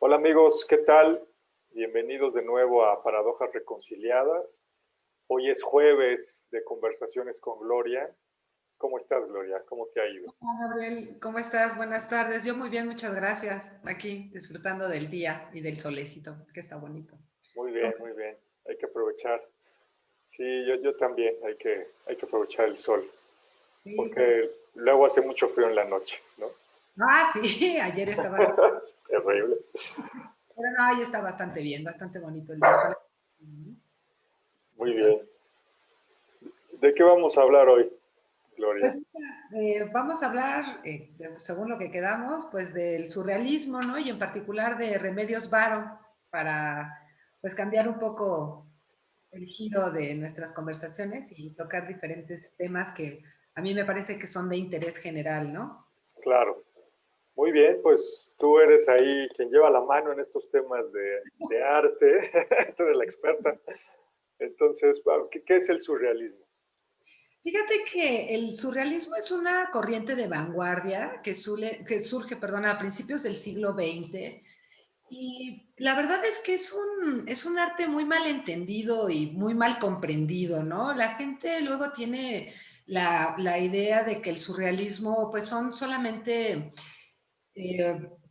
Hola amigos, ¿qué tal? Bienvenidos de nuevo a Paradojas Reconciliadas. Hoy es jueves de conversaciones con Gloria. ¿Cómo estás, Gloria? ¿Cómo te ha ido? Hola, Gabriel, ¿cómo estás? Buenas tardes. Yo muy bien, muchas gracias. Aquí disfrutando del día y del solecito, que está bonito. Muy ¿Cómo- bien, muy bien. Hay que aprovechar. Sí, yo también. Hay que aprovechar el sol, Sí, porque luego hace mucho frío en la noche, ¿no? sí, ayer estaba así. Es terrible. Pero no, hoy está bastante bien, bastante bonito el día. Ojalá. Muy Entonces, bien. ¿De qué vamos a hablar hoy, Gloria? pues mira, vamos a hablar, según lo que quedamos, pues del surrealismo, ¿no? Y en particular de Remedios Varo, para pues cambiar un poco el giro de nuestras conversaciones y tocar diferentes temas que a mí me parece que son de interés general, ¿no? Claro. Muy bien, pues tú eres ahí quien lleva la mano en estos temas de arte. Tú eres la experta. Entonces, ¿qué es el surrealismo? Fíjate que el surrealismo es una corriente de vanguardia que surge, perdón, a principios del siglo XX. Y la verdad es que es un arte muy mal entendido y muy mal comprendido, ¿no? La gente luego tiene la idea de que el surrealismo pues son solamente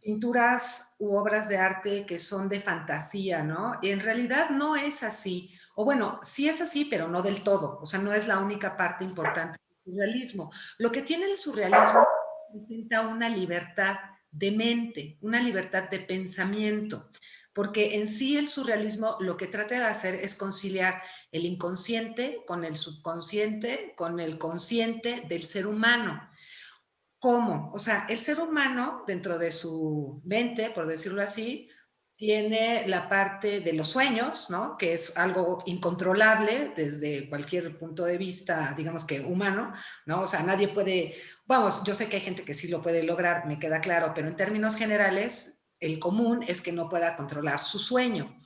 pinturas u obras de arte que son de fantasía, ¿no? Y en realidad no es así. O bueno, sí es así, pero no del todo. O sea, no es la única parte importante del surrealismo. Lo que tiene el surrealismo presenta una libertad de mente, una libertad de pensamiento, porque en sí el surrealismo lo que trata de hacer es conciliar el inconsciente con el subconsciente, con el consciente del ser humano. ¿Cómo? O sea, el ser humano, dentro de su mente, por decirlo así, tiene la parte de los sueños, ¿no? Que es algo incontrolable desde cualquier punto de vista, digamos que humano, ¿no? O sea, nadie puede, vamos, yo sé que hay gente que sí lo puede lograr, me queda claro, pero en términos generales, el común es que no pueda controlar su sueño.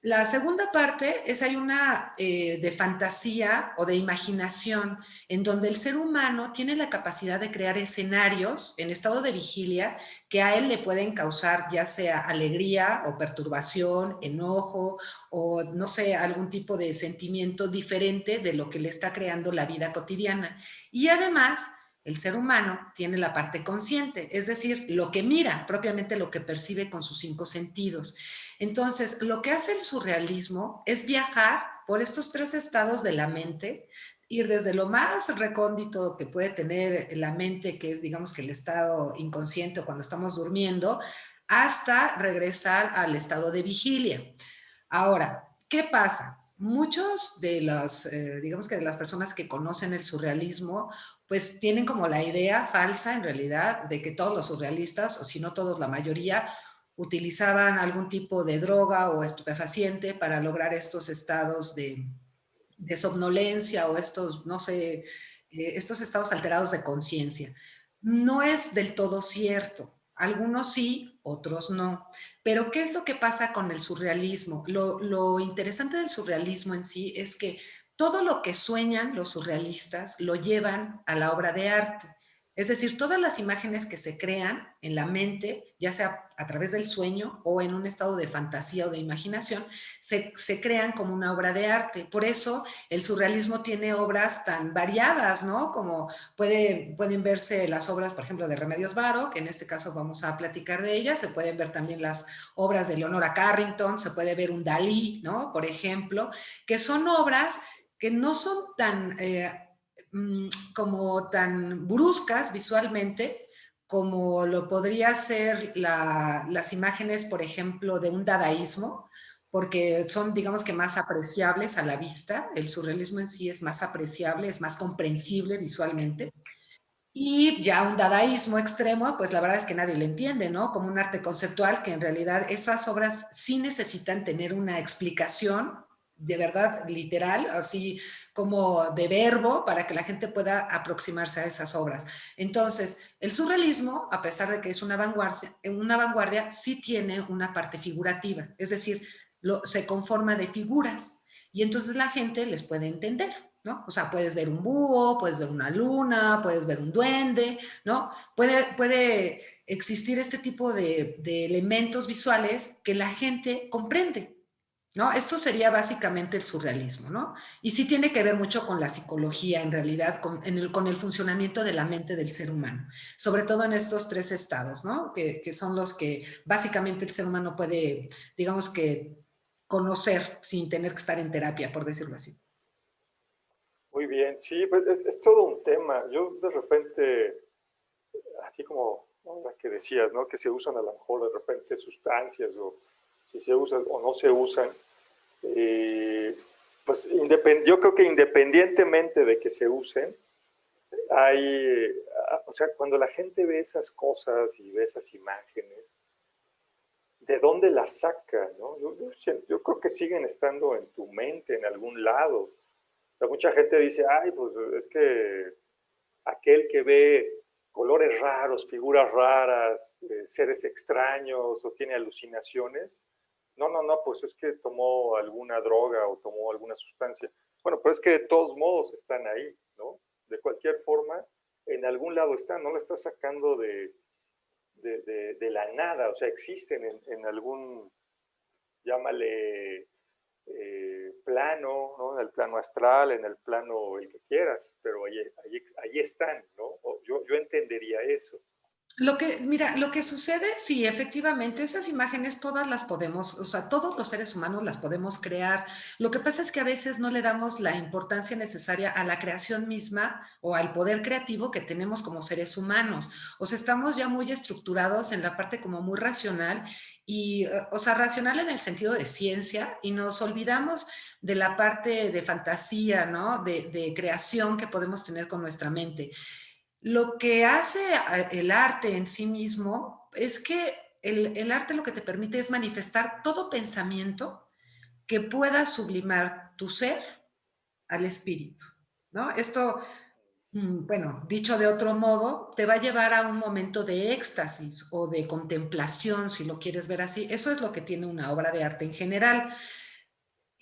La segunda parte es hay una de fantasía o de imaginación en donde el ser humano tiene la capacidad de crear escenarios en estado de vigilia que a él le pueden causar ya sea alegría o perturbación, enojo o no sé, algún tipo de sentimiento diferente de lo que le está creando la vida cotidiana. Y además el ser humano tiene la parte consciente, es decir, lo que mira, propiamente lo que percibe con sus cinco sentidos. Entonces, lo que hace el surrealismo es viajar por estos tres estados de la mente, ir desde lo más recóndito que puede tener la mente, que es, digamos que el estado inconsciente o cuando estamos durmiendo, hasta regresar al estado de vigilia. Ahora, ¿qué pasa? Muchos de las, digamos que de las personas que conocen el surrealismo, pues tienen como la idea falsa en realidad de que todos los surrealistas, o si no todos, la mayoría, utilizaban algún tipo de droga o estupefaciente para lograr estos estados de somnolencia o estos, no sé, estos estados alterados de conciencia. No es del todo cierto. Algunos sí, otros no. Pero ¿qué es lo que pasa con el surrealismo? Lo interesante del surrealismo en sí es que todo lo que sueñan los surrealistas lo llevan a la obra de arte. Es decir, todas las imágenes que se crean en la mente, ya sea a través del sueño o en un estado de fantasía o de imaginación, se crean como una obra de arte. Por eso el surrealismo tiene obras tan variadas, ¿no? Como pueden verse las obras, por ejemplo, de Remedios Varo, que en este caso vamos a platicar de ellas, se pueden ver también las obras de Leonora Carrington, se puede ver un Dalí, ¿no? Por ejemplo, que son obras que no son tan como tan bruscas visualmente como lo podría ser las imágenes, por ejemplo, de un dadaísmo, porque son, digamos que, más apreciables a la vista. El surrealismo en sí es más apreciable, es más comprensible visualmente. Y ya un dadaísmo extremo, pues la verdad es que nadie le entiende, ¿no? Como un arte conceptual, que en realidad esas obras sí necesitan tener una explicación de verdad literal, así como de verbo, para que la gente pueda aproximarse a esas obras. Entonces, el surrealismo, a pesar de que es una vanguardia sí tiene una parte figurativa, es decir, se conforma de figuras y entonces la gente les puede entender. ¿no? O sea, puedes ver un búho, puedes ver una luna, puedes ver un duende, ¿no? Puede existir este tipo de elementos visuales que la gente comprende, ¿no? Esto sería básicamente el surrealismo, ¿no? Y sí tiene que ver mucho con la psicología, en realidad, con el funcionamiento de la mente del ser humano, sobre todo en estos tres estados, ¿no? Que son los que básicamente el ser humano puede, digamos que, conocer sin tener que estar en terapia, por decirlo así. Muy bien, sí, pues es todo un tema. Yo de repente, así como la que decías, ¿no? Que se usan a lo mejor de repente sustancias o si se usan o no se usan, eh, pues yo creo que independientemente de que se usen, hay, o sea, cuando la gente ve esas cosas y ve esas imágenes, ¿de dónde las saca? ¿No? Yo creo que siguen estando en tu mente en algún lado. O sea, mucha gente dice, ay, pues es que aquel que ve colores raros, figuras raras, seres extraños o tiene alucinaciones, no, no, no, pues es que tomó alguna droga o tomó alguna sustancia. Bueno, pero es que de todos modos están ahí, ¿no? De cualquier forma, en algún lado están, no la estás sacando de la nada, o sea, existen en algún, llámale, plano, ¿no? En el plano astral, en el plano el que quieras, pero ahí están, ¿no? Yo entendería eso. Mira, lo que sucede, sí, efectivamente, esas imágenes todas las podemos, o sea, todos los seres humanos las podemos crear. Lo que pasa es que a veces no le damos la importancia necesaria a la creación misma o al poder creativo que tenemos como seres humanos. O sea, estamos ya muy estructurados en la parte como muy racional y, o sea, racional en el sentido de ciencia y nos olvidamos de la parte de fantasía, ¿no? De creación que podemos tener con nuestra mente. Lo que hace el arte en sí mismo es que el arte lo que te permite es manifestar todo pensamiento que pueda sublimar tu ser al espíritu, ¿no? Esto, bueno, dicho de otro modo, te va a llevar a un momento de éxtasis o de contemplación, si lo quieres ver así. Eso es lo que tiene una obra de arte en general.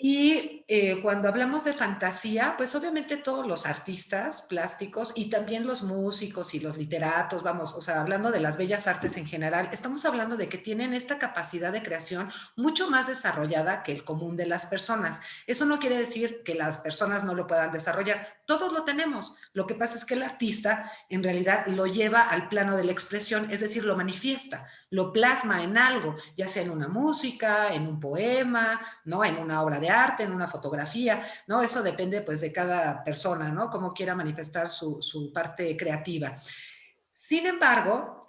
Y cuando hablamos de fantasía, pues obviamente todos los artistas plásticos y también los músicos y los literatos, vamos, o sea, hablando de las bellas artes en general, estamos hablando de que tienen esta capacidad de creación mucho más desarrollada que el común de las personas. Eso no quiere decir que las personas no lo puedan desarrollar, todos lo tenemos. Lo que pasa es que el artista en realidad lo lleva al plano de la expresión, es decir, lo manifiesta, lo plasma en algo, ya sea en una música, en un poema, ¿no? En una obra de arte, en una fotografía, ¿no? Eso depende pues de cada persona, ¿no? Cómo quiera manifestar su parte creativa. Sin embargo,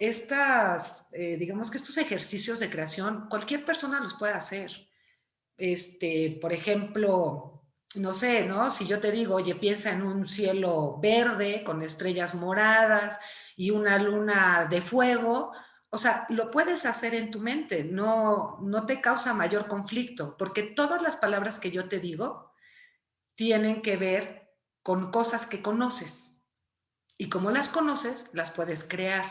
digamos que estos ejercicios de creación, cualquier persona los puede hacer. Por ejemplo, no sé, ¿no? Si yo te digo, oye, piensa en un cielo verde con estrellas moradas y una luna de fuego, o sea, lo puedes hacer en tu mente, no te causa mayor conflicto, porque todas las palabras que yo te digo tienen que ver con cosas que conoces. Y como las conoces, las puedes crear.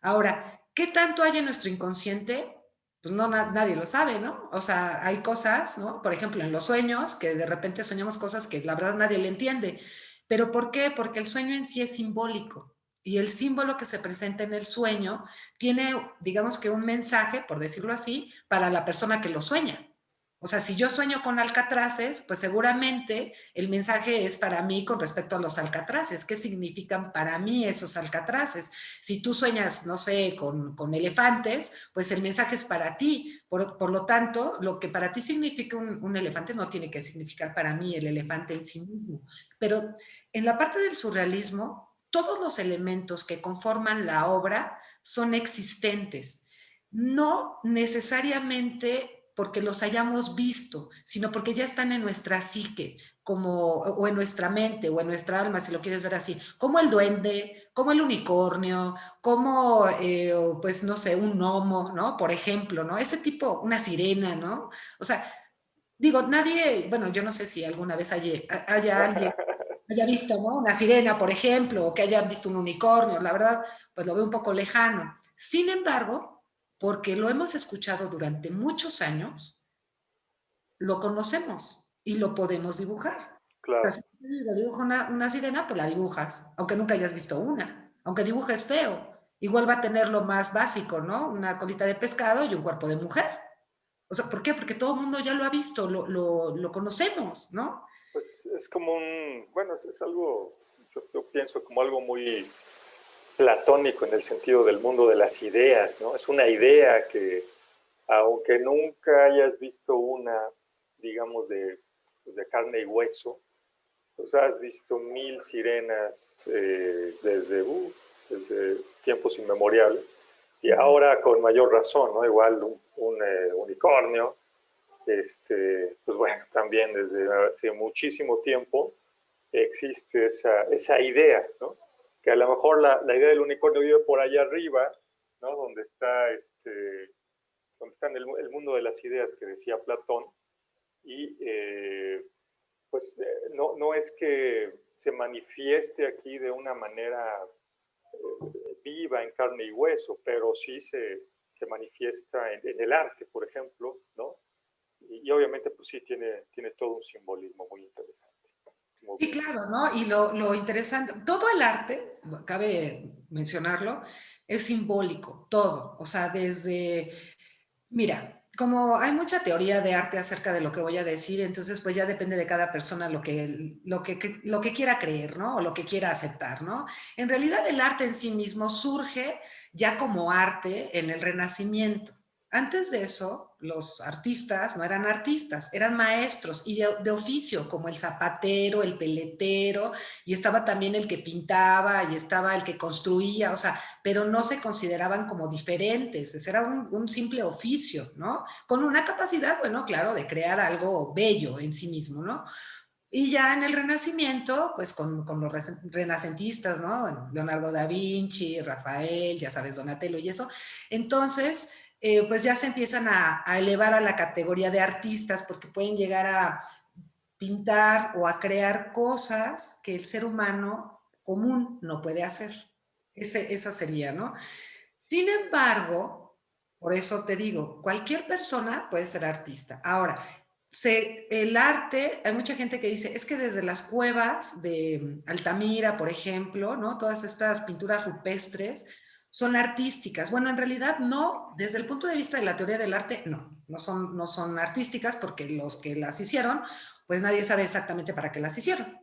Ahora, ¿qué tanto hay en nuestro inconsciente? Pues no, nadie lo sabe, ¿no? O sea, hay cosas, ¿no? Por ejemplo, en los sueños, que de repente soñamos cosas que la verdad nadie le entiende. ¿Pero por qué? Porque el sueño en sí es simbólico. Y el símbolo que se presenta en el sueño tiene, digamos que un mensaje, por decirlo así, para la persona que lo sueña. O sea, si yo sueño con alcatraces, pues seguramente el mensaje es para mí con respecto a los alcatraces. ¿Qué significan para mí esos alcatraces? Si tú sueñas, no sé, con elefantes, pues el mensaje es para ti. Por lo tanto, lo que para ti significa un elefante no tiene que significar para mí el elefante en sí mismo. Pero en la parte del surrealismo, todos los elementos que conforman la obra son existentes. No necesariamente porque los hayamos visto, sino porque ya están en nuestra psique, o en nuestra mente, o en nuestra alma, si lo quieres ver así, como el duende, como el unicornio, como, pues, no sé, un gnomo, ¿no? Por ejemplo, ¿no? Ese tipo, una sirena, ¿no? O sea, digo, nadie, bueno, yo no sé si alguna vez haya alguien haya visto, ¿no? Una sirena, por ejemplo, o que haya visto un unicornio, la verdad, pues lo veo un poco lejano. Sin embargo, porque lo hemos escuchado durante muchos años, lo conocemos y lo podemos dibujar. Claro. digo, dibujo una sirena, pues la dibujas, aunque nunca hayas visto una, aunque dibujes feo. Igual va a tener lo más básico, ¿no? Una colita de pescado y un cuerpo de mujer. O sea, ¿por qué? Porque todo el mundo ya lo ha visto, lo conocemos, ¿no? Pues es como un, bueno, es algo, yo pienso como algo muy platónico en el sentido del mundo de las ideas, ¿no? Es una idea que, aunque nunca hayas visto una, digamos, pues de carne y hueso, pues has visto mil sirenas desde tiempos inmemoriales. Y ahora con mayor razón, ¿no? Igual un unicornio, pues bueno, también desde hace muchísimo tiempo existe esa idea, ¿no? Que a lo mejor la idea del unicornio vive por allá arriba, ¿no? Donde está en el mundo de las ideas que decía Platón, y pues no es que se manifieste aquí de una manera viva en carne y hueso, pero sí se manifiesta en el arte, por ejemplo, ¿no? Y obviamente pues sí tiene todo un simbolismo muy interesante, como Sí, bien claro, dices. ¿no? Y lo interesante, todo el arte, cabe mencionarlo, es simbólico, todo. O sea, desde, mira, como hay mucha teoría de arte acerca de lo que voy a decir, entonces pues ya depende de cada persona lo que quiera creer, ¿no? O lo que quiera aceptar, ¿no? En realidad el arte en sí mismo surge ya como arte en el Renacimiento. Antes de eso, los artistas no eran artistas, eran maestros y de oficio, como el zapatero, el peletero, y estaba también el que pintaba y estaba el que construía, o sea, pero no se consideraban como diferentes, ese era un simple oficio, ¿no? Con una capacidad, bueno, claro, de crear algo bello en sí mismo, ¿no? Y ya en el Renacimiento, pues con los renacentistas, ¿no? Bueno, Leonardo da Vinci, Rafael, ya sabes, Donatello y eso. Entonces, pues ya se empiezan a elevar a la categoría de artistas porque pueden llegar a pintar o a crear cosas que el ser humano común no puede hacer. Esa sería, ¿no? Sin embargo, por eso te digo, cualquier persona puede ser artista. Ahora, el arte, hay mucha gente que dice, es que desde las cuevas de Altamira, por ejemplo, ¿no? Todas estas pinturas rupestres son artísticas. Bueno, en realidad no, desde el punto de vista de la teoría del arte, no son artísticas porque los que las hicieron, pues nadie sabe exactamente para qué las hicieron.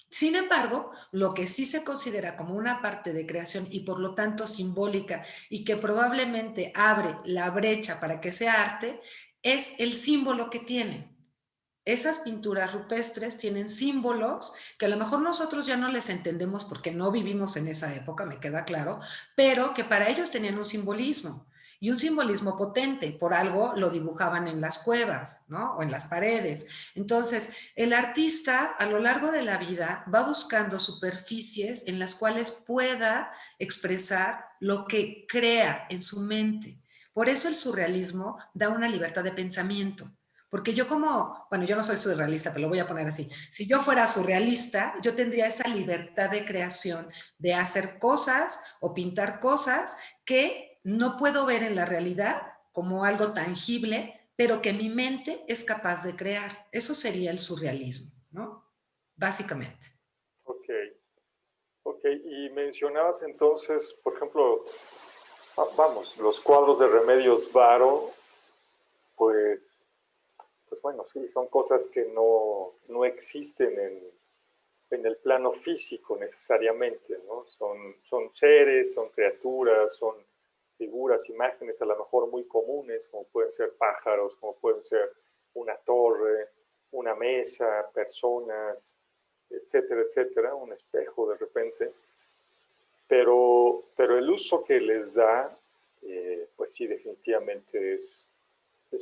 Sin embargo, lo que sí se considera como una parte de creación y por lo tanto simbólica y que probablemente abre la brecha para que sea arte, es el símbolo que tienen. Esas pinturas rupestres tienen símbolos que a lo mejor nosotros ya no les entendemos porque no vivimos en esa época, me queda claro, pero que para ellos tenían un simbolismo y un simbolismo potente, por algo lo dibujaban en las cuevas, ¿no? O en las paredes. Entonces, el artista a lo largo de la vida va buscando superficies en las cuales pueda expresar lo que crea en su mente. Por eso el surrealismo da una libertad de pensamiento. Porque yo como, bueno, yo no soy surrealista, pero lo voy a poner así. Si yo fuera surrealista, yo tendría esa libertad de creación, de hacer cosas o pintar cosas que no puedo ver en la realidad como algo tangible, pero que mi mente es capaz de crear. Eso sería el surrealismo, ¿no? Básicamente. Ok, ok. Y mencionabas entonces, por ejemplo, vamos, los cuadros de Remedios Varo, pues, pues bueno, sí, son cosas que no existen en el plano físico necesariamente, ¿no? Son seres, son criaturas, son figuras, imágenes a lo mejor muy comunes, como pueden ser pájaros, como pueden ser una torre, una mesa, personas, etcétera, etcétera, un espejo de repente, pero el uso que les da, pues sí, definitivamente es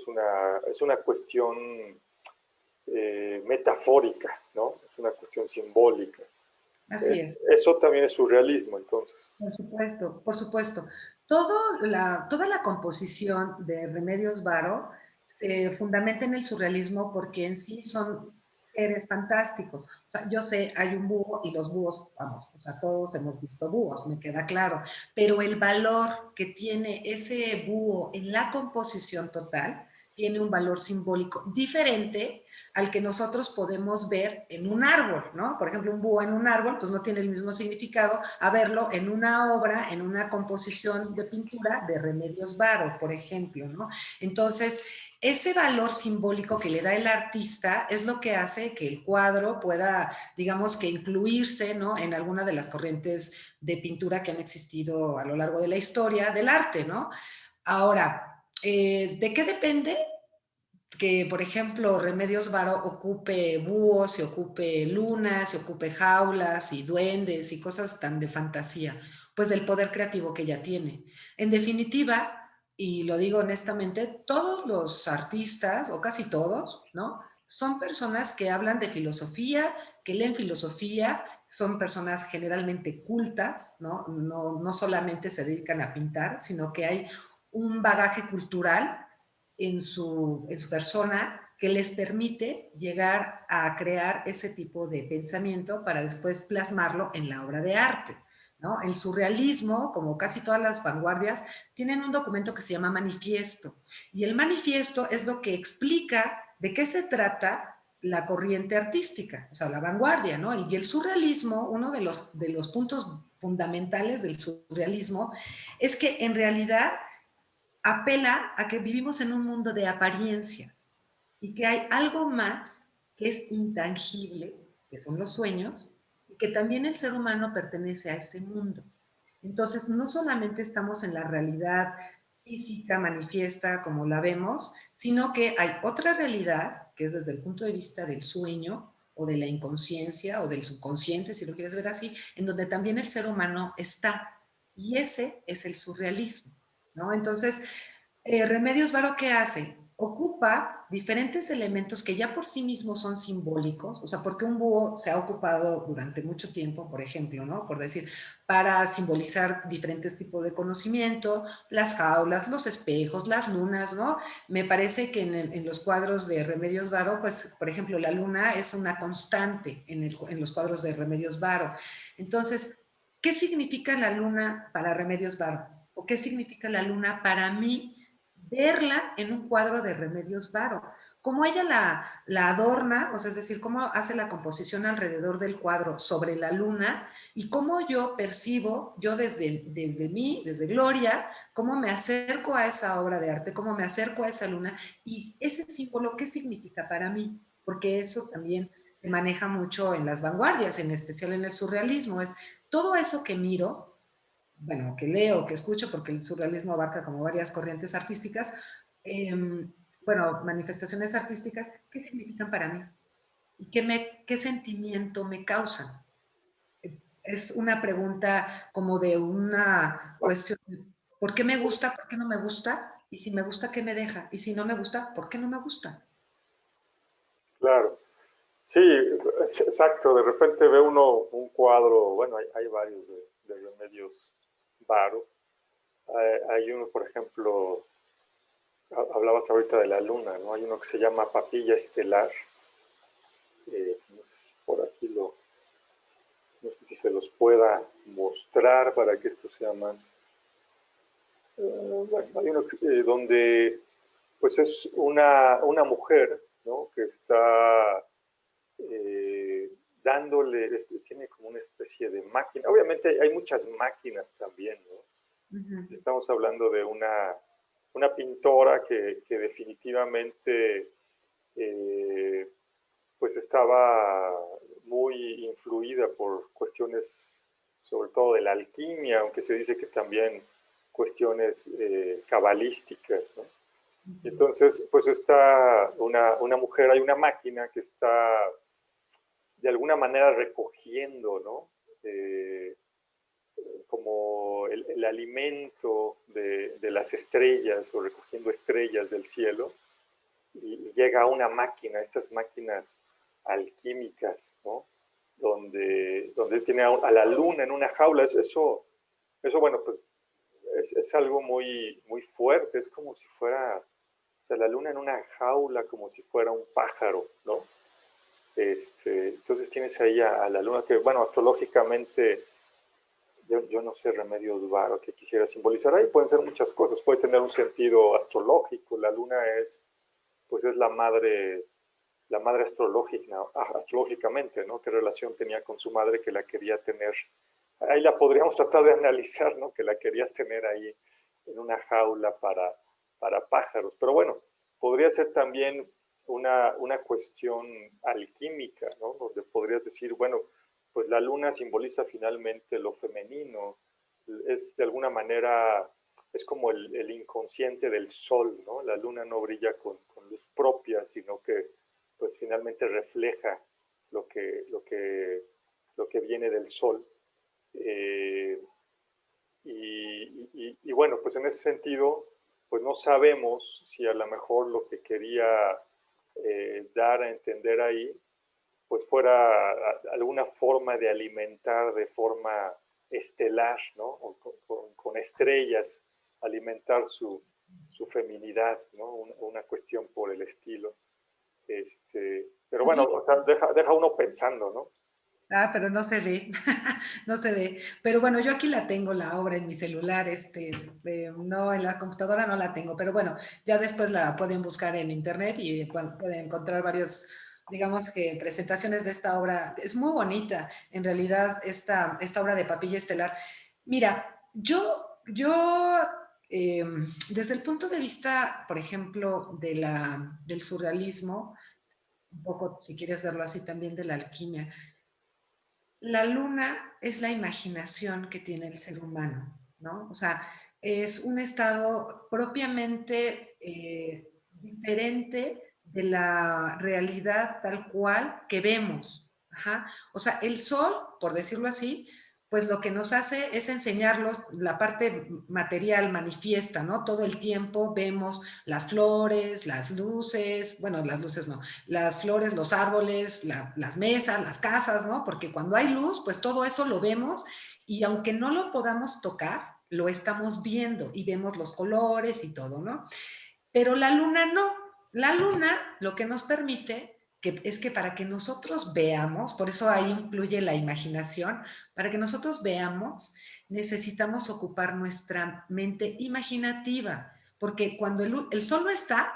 una cuestión metafórica, ¿no? Es una cuestión simbólica. Así es. Eso también es surrealismo, entonces. Por supuesto, por supuesto. Toda la composición de Remedios Varo se fundamenta en el surrealismo porque en sí son seres fantásticos. O sea, yo sé, hay un búho y los búhos, vamos, o sea, todos hemos visto búhos, me queda claro, pero el valor que tiene ese búho en la composición total tiene un valor simbólico diferente al que nosotros podemos ver en un árbol, ¿no? Por ejemplo, un búho en un árbol, pues no tiene el mismo significado a verlo en una obra, en una composición de pintura de Remedios Varo, por ejemplo, ¿no? Entonces, ese valor simbólico que le da el artista es lo que hace que el cuadro pueda, digamos, que incluirse, ¿no?, en alguna de las corrientes de pintura que han existido a lo largo de la historia del arte, ¿no? Ahora, ¿de qué depende que, por ejemplo, Remedios Varo ocupe búhos, se ocupe lunas, se ocupe jaulas y duendes y cosas tan de fantasía? Pues del poder creativo que ella tiene. En definitiva, y lo digo honestamente, todos los artistas, o casi todos, ¿no?, son personas que hablan de filosofía, que leen filosofía, son personas generalmente cultas, ¿no? No solamente se dedican a pintar, sino que hay un bagaje cultural en su persona que les permite llegar a crear ese tipo de pensamiento para después plasmarlo en la obra de arte, ¿no? El surrealismo, como casi todas las vanguardias, tienen un documento que se llama manifiesto. Y el manifiesto es lo que explica de qué se trata la corriente artística, o sea, la vanguardia, ¿no? Y el surrealismo, uno de los puntos fundamentales del surrealismo, es que en realidad apela a que vivimos en un mundo de apariencias y que hay algo más que es intangible, que son los sueños, y que también el ser humano pertenece a ese mundo. Entonces, no solamente estamos en la realidad física manifiesta como la vemos, sino que hay otra realidad, que es desde el punto de vista del sueño o de la inconsciencia o del subconsciente, si lo quieres ver así, en donde también el ser humano está. Y ese es el surrealismo, ¿no? Entonces, Remedios Varo, ¿qué hace? Ocupa diferentes elementos que ya por sí mismos son simbólicos, o sea, porque un búho se ha ocupado durante mucho tiempo, por ejemplo, ¿no? Por decir, para simbolizar diferentes tipos de conocimiento, las jaulas, los espejos, las lunas, ¿no? Me parece que en los cuadros de Remedios Varo, pues, por ejemplo, la luna es una constante en los cuadros de Remedios Varo. Entonces, ¿qué significa la luna para Remedios Varo? ¿O qué significa la luna para mí? Verla en un cuadro de Remedios Varo. Cómo ella la adorna, o sea, es decir, cómo hace la composición alrededor del cuadro sobre la luna y cómo yo percibo, yo desde mí, desde Gloria, cómo me acerco a esa obra de arte, cómo me acerco a esa luna y ese símbolo, ¿qué significa para mí? Porque eso también se maneja mucho en las vanguardias, en especial en el surrealismo, es todo eso que miro, bueno, que leo, que escucho, porque el surrealismo abarca como varias corrientes artísticas, eh, bueno, manifestaciones artísticas, ¿qué significan para mí? ¿Y qué sentimiento me causan? Es una pregunta como de una cuestión, ¿por qué me gusta? ¿Por qué no me gusta? Y si me gusta, ¿qué me deja? Y si no me gusta, ¿por qué no me gusta? Claro. Sí, exacto. De repente ve uno un cuadro, bueno, hay varios de Remedios Varo. Hay uno, por ejemplo, hablabas ahorita de la luna, ¿no? Hay uno que se llama Papilla Estelar. No sé si por aquí no sé si se los pueda mostrar para que esto sea más. Bueno, hay uno donde, pues es una mujer, ¿no?, que está dándole, tiene como una especie de máquina. Obviamente hay muchas máquinas también, ¿no? Uh -huh. Estamos hablando de una pintora que definitivamente pues estaba muy influida por cuestiones, sobre todo de la alquimia, aunque se dice que también cuestiones cabalísticas, ¿no? Entonces, pues está una mujer, hay una máquina que está de alguna manera recogiendo, ¿no? Como el alimento de las estrellas o recogiendo estrellas del cielo y llega a una máquina, estas máquinas alquímicas, ¿no? Donde tiene a la luna en una jaula. Eso bueno, pues es algo muy, muy fuerte, es como si fuera, o sea, la luna en una jaula, como si fuera un pájaro, ¿no? Entonces tienes ahí a la luna que, bueno, astrológicamente, yo no sé Remedios Varo que quisiera simbolizar ahí, pueden ser muchas cosas, puede tener un sentido astrológico, la luna es pues es la madre astrológicamente, ¿no? ¿Qué relación tenía con su madre que la quería tener? Ahí la podríamos tratar de analizar, ¿no? Que la quería tener ahí en una jaula para pájaros. Pero bueno, podría ser también una cuestión alquímica, ¿no? Donde podrías decir, bueno, pues la luna simboliza finalmente lo femenino, es de alguna manera, es como el inconsciente del sol, ¿no? La luna no brilla con luz propia, sino que pues finalmente refleja lo que, lo que, lo que viene del sol. Eh, y bueno, pues en ese sentido, pues no sabemos si a lo mejor lo que quería dar a entender ahí, pues fuera alguna forma de alimentar de forma estelar, ¿no? O con estrellas, alimentar su feminidad, ¿no? Una cuestión por el estilo. Pero bueno, o sea, deja uno pensando, ¿no? Ah, pero no se ve, no se ve. Pero bueno, yo aquí la tengo, la obra en mi celular, no, en la computadora no la tengo, pero bueno, ya después la pueden buscar en internet y pueden encontrar varios, digamos que presentaciones de esta obra. Es muy bonita, en realidad, esta obra de Papilla Estelar. Mira, eh, desde el punto de vista, por ejemplo, del surrealismo, un poco, si quieres verlo así, también de la alquimia, la luna es la imaginación que tiene el ser humano, ¿no? O sea, es un estado propiamente diferente de la realidad tal cual que vemos. Ajá. O sea, el sol, por decirlo así, pues lo que nos hace es enseñarnos la parte material manifiesta, ¿no? Todo el tiempo vemos las flores, las luces, bueno, las luces no, las flores, los árboles, las mesas, las casas, ¿no? Porque cuando hay luz, pues todo eso lo vemos y aunque no lo podamos tocar, lo estamos viendo y vemos los colores y todo, ¿no? Pero la luna no. La luna lo que nos permite es que para que nosotros veamos, por eso ahí incluye la imaginación, para que nosotros veamos, necesitamos ocupar nuestra mente imaginativa, porque cuando el sol no está,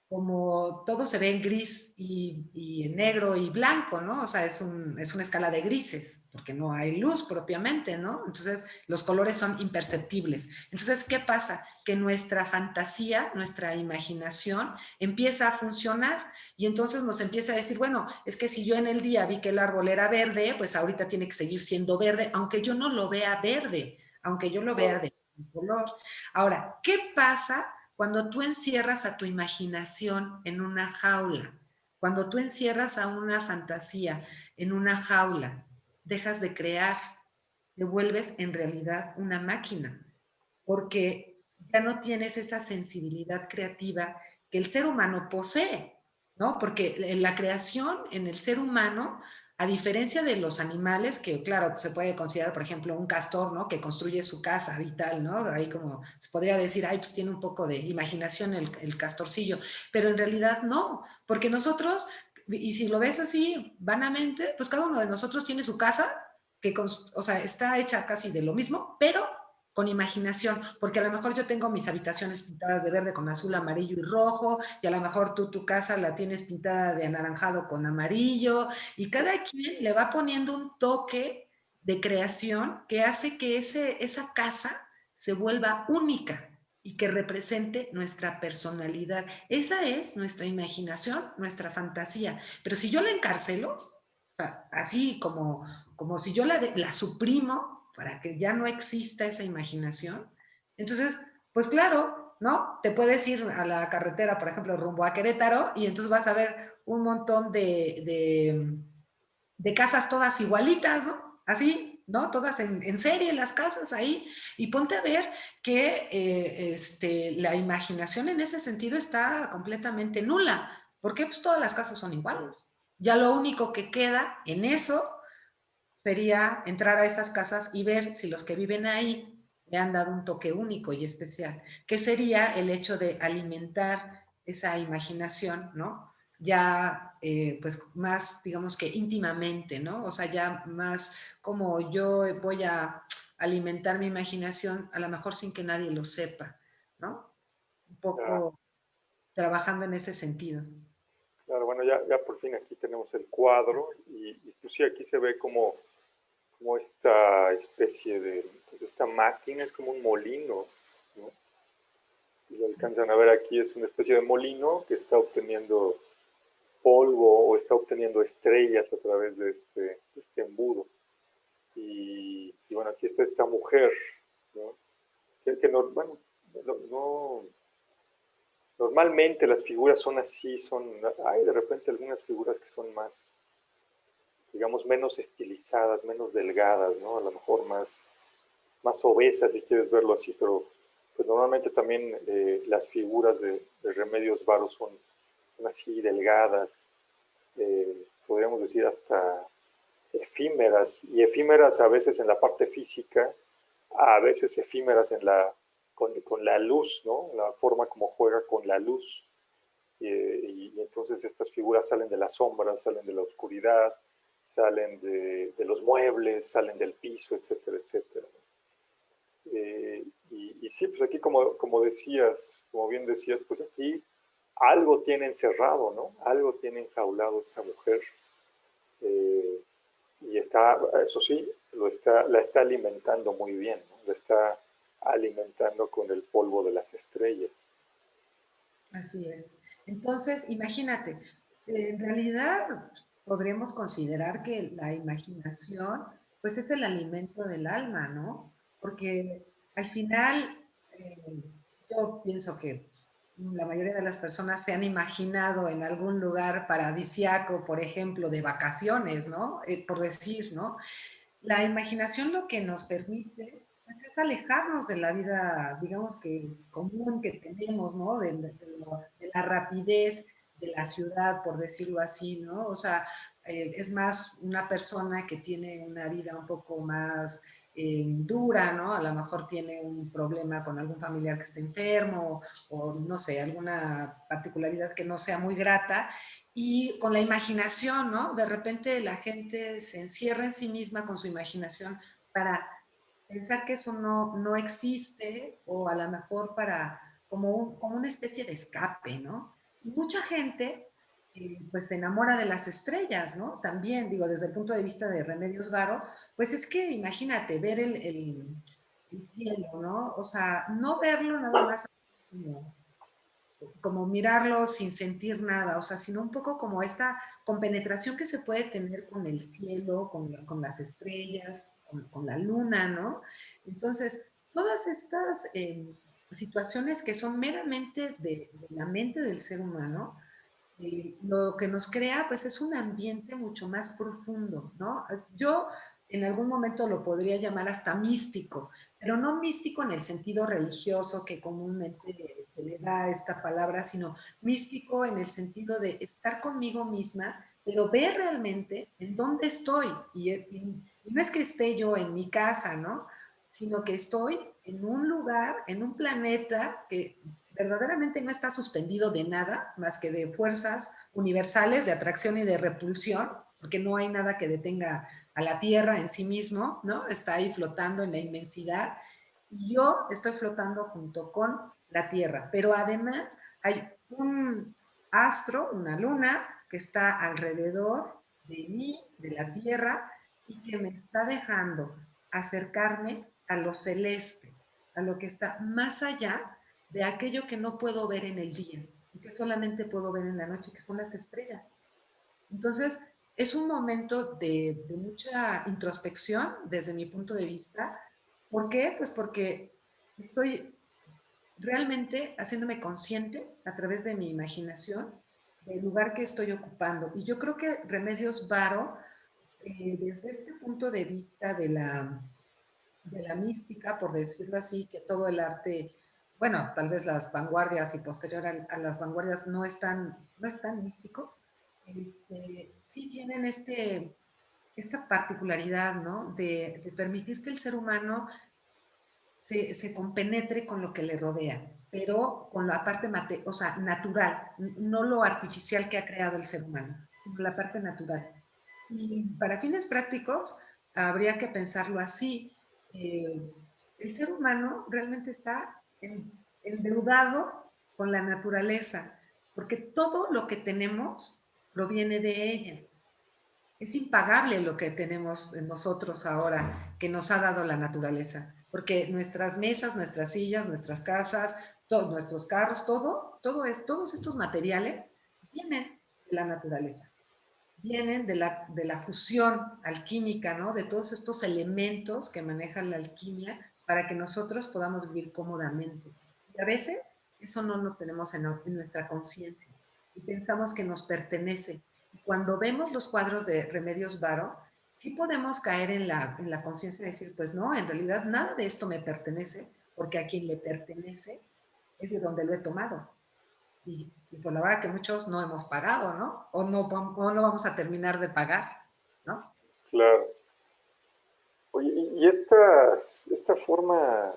como todo se ve en gris y en negro y blanco, ¿no? O sea, es una escala de grises, porque no hay luz propiamente, ¿no? Entonces, los colores son imperceptibles. Entonces, ¿qué pasa? Que nuestra fantasía, nuestra imaginación empieza a funcionar y entonces nos empieza a decir, bueno, es que si yo en el día vi que el árbol era verde, pues ahorita tiene que seguir siendo verde, aunque yo no lo vea verde, aunque yo lo vea de color. Ahora, ¿qué pasa cuando tú encierras a tu imaginación en una jaula? Cuando tú encierras a una fantasía en una jaula, dejas de crear, te vuelves en realidad una máquina, porque ya no tienes esa sensibilidad creativa que el ser humano posee, ¿no? Porque la creación en el ser humano, a diferencia de los animales, que claro, se puede considerar, por ejemplo, un castor, ¿no? Que construye su casa y tal, ¿no? Ahí como se podría decir, ay, pues tiene un poco de imaginación el castorcillo, pero en realidad no, porque nosotros, y si lo ves así vanamente, pues cada uno de nosotros tiene su casa, o sea, está hecha casi de lo mismo, pero con imaginación, porque a lo mejor yo tengo mis habitaciones pintadas de verde con azul, amarillo y rojo, y a lo mejor tú tu casa la tienes pintada de anaranjado con amarillo, y cada quien le va poniendo un toque de creación que hace que esa casa se vuelva única y que represente nuestra personalidad. Esa es nuestra imaginación, nuestra fantasía. Pero si yo la encarcelo, así como si yo la suprimo para que ya no exista esa imaginación, entonces, pues claro, ¿no? Te puedes ir a la carretera, por ejemplo, rumbo a Querétaro, y entonces vas a ver un montón de casas todas igualitas, ¿no? Así, ¿no? Todas en serie las casas ahí, y ponte a ver que la imaginación en ese sentido está completamente nula, porque pues todas las casas son iguales. Ya lo único que queda en eso sería entrar a esas casas y ver si los que viven ahí le han dado un toque único y especial, que sería el hecho de alimentar esa imaginación, ¿no? Ya, pues, más, digamos que íntimamente, ¿no? O sea, ya más como yo voy a alimentar mi imaginación, a lo mejor sin que nadie lo sepa, ¿no? Un Ya. poco trabajando en ese sentido. Claro, bueno, ya por fin aquí tenemos el cuadro y pues sí, aquí se ve como esta especie de, pues esta máquina es como un molino, ¿no? Y lo alcanzan a ver aquí, es una especie de molino que está obteniendo polvo o está obteniendo estrellas a través de este embudo. Y bueno, aquí está esta mujer, ¿no? Que no, bueno, no, normalmente las figuras son así, hay de repente algunas figuras que son más, digamos, menos estilizadas, menos delgadas, ¿no? A lo mejor más obesas, si quieres verlo así, pero pues normalmente también las figuras de Remedios Varo son así delgadas, podríamos decir hasta efímeras, y efímeras a veces en la parte física, a veces efímeras con la luz, ¿no? La forma como juega con la luz. Y entonces estas figuras salen de las sombras, salen de la oscuridad, salen de los muebles, salen del piso, etcétera, etcétera. Y sí, pues aquí como decías, como bien decías, pues aquí algo tiene encerrado, ¿no? Algo tiene enjaulado esta mujer. Eh, y está, eso sí, la está alimentando muy bien, ¿no? La está alimentando con el polvo de las estrellas. Así es. Entonces, imagínate, en realidad podríamos considerar que la imaginación, pues es el alimento del alma, ¿no? Porque al final, yo pienso que la mayoría de las personas se han imaginado en algún lugar paradisiaco, por ejemplo, de vacaciones, ¿no? Por decir, ¿no? La imaginación lo que nos permite pues, es alejarnos de la vida, digamos que común que tenemos, ¿no? De la rapidez de la ciudad, por decirlo así, ¿no? O sea, es más una persona que tiene una vida un poco más dura, ¿no? A lo mejor tiene un problema con algún familiar que esté enfermo o no sé, alguna particularidad que no sea muy grata y con la imaginación, ¿no? De repente la gente se encierra en sí misma con su imaginación para pensar que eso no existe o a lo mejor para como una especie de escape, ¿no? Y mucha gente pues se enamora de las estrellas, ¿no? También, digo, desde el punto de vista de Remedios Varo, pues es que imagínate ver el cielo, ¿no? O sea, no verlo nada más como mirarlo sin sentir nada, o sea, sino un poco como esta compenetración que se puede tener con el cielo, con las estrellas, con la luna, ¿no? Entonces, todas estas situaciones que son meramente de la mente del ser humano, lo que nos crea, pues es un ambiente mucho más profundo, ¿no? Yo en algún momento lo podría llamar hasta místico, pero no místico en el sentido religioso que comúnmente se le da esta palabra, sino místico en el sentido de estar conmigo misma, pero ver realmente en dónde estoy. Y no es que esté yo en mi casa, ¿no? Sino que estoy en un lugar, en un planeta que verdaderamente no está suspendido de nada más que de fuerzas universales de atracción y de repulsión, porque no hay nada que detenga a la Tierra en sí mismo, ¿no? Está ahí flotando en la inmensidad. Y yo estoy flotando junto con la Tierra, pero además hay un astro, una luna, que está alrededor de mí, de la Tierra, y que me está dejando acercarme a lo celeste, a lo que está más allá de aquello que no puedo ver en el día y que solamente puedo ver en la noche, que son las estrellas. Entonces, es un momento de mucha introspección desde mi punto de vista. ¿Por qué? Pues porque estoy realmente haciéndome consciente a través de mi imaginación del lugar que estoy ocupando. Y yo creo que Remedios Varo, desde este punto de vista de la mística, por decirlo así, que todo el arte, bueno, tal vez las vanguardias y posterior a las vanguardias no es tan místico, sí tienen esta particularidad, ¿no? De permitir que el ser humano se compenetre con lo que le rodea, pero con la parte o sea, natural, no lo artificial que ha creado el ser humano, sino la parte natural. Y para fines prácticos, habría que pensarlo así. eh, el ser humano realmente está endeudado con la naturaleza. porque todo lo que tenemos proviene de ella. Es impagable lo que tenemos en nosotros ahora, que nos ha dado la naturaleza, porque nuestras mesas, nuestras sillas, nuestras casas, nuestros carros, todos estos materiales vienen de la naturaleza, vienen de la fusión alquímica, ¿no? De todos estos elementos que maneja la alquimia para que nosotros podamos vivir cómodamente. Y a veces eso no lo tenemos en nuestra conciencia y pensamos que nos pertenece. Y cuando vemos los cuadros de Remedios Varo, sí podemos caer en la conciencia de decir, pues no, en realidad nada de esto me pertenece, porque a quien le pertenece es de donde lo he tomado. Y pues la verdad que muchos no hemos pagado, ¿no? O no vamos a terminar de pagar, ¿no? Claro. Oye, y esta forma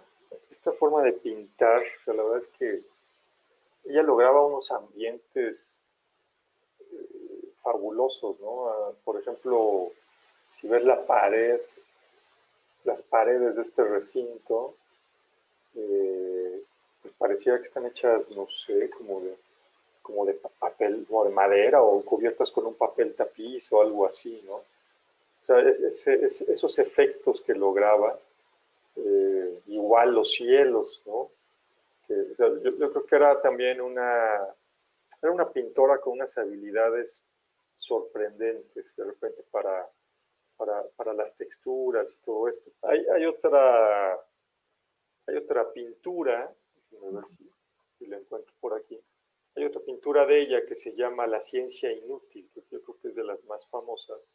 de pintar, o sea, la verdad es que ella lograba unos ambientes fabulosos, ¿no? Por ejemplo, si ves las paredes de este recinto, pues pareciera que están hechas, no sé, como de papel, como de madera o cubiertas con un papel tapiz o algo así, ¿no? O sea, esos efectos que lograba, igual los cielos, ¿no? O sea, yo creo que era también era una pintora con unas habilidades sorprendentes de repente para las texturas y todo esto. Hay otra pintura, a ver si la encuentro por aquí. Hay otra pintura de ella que se llama La ciencia inútil, que yo creo que es de las más famosas,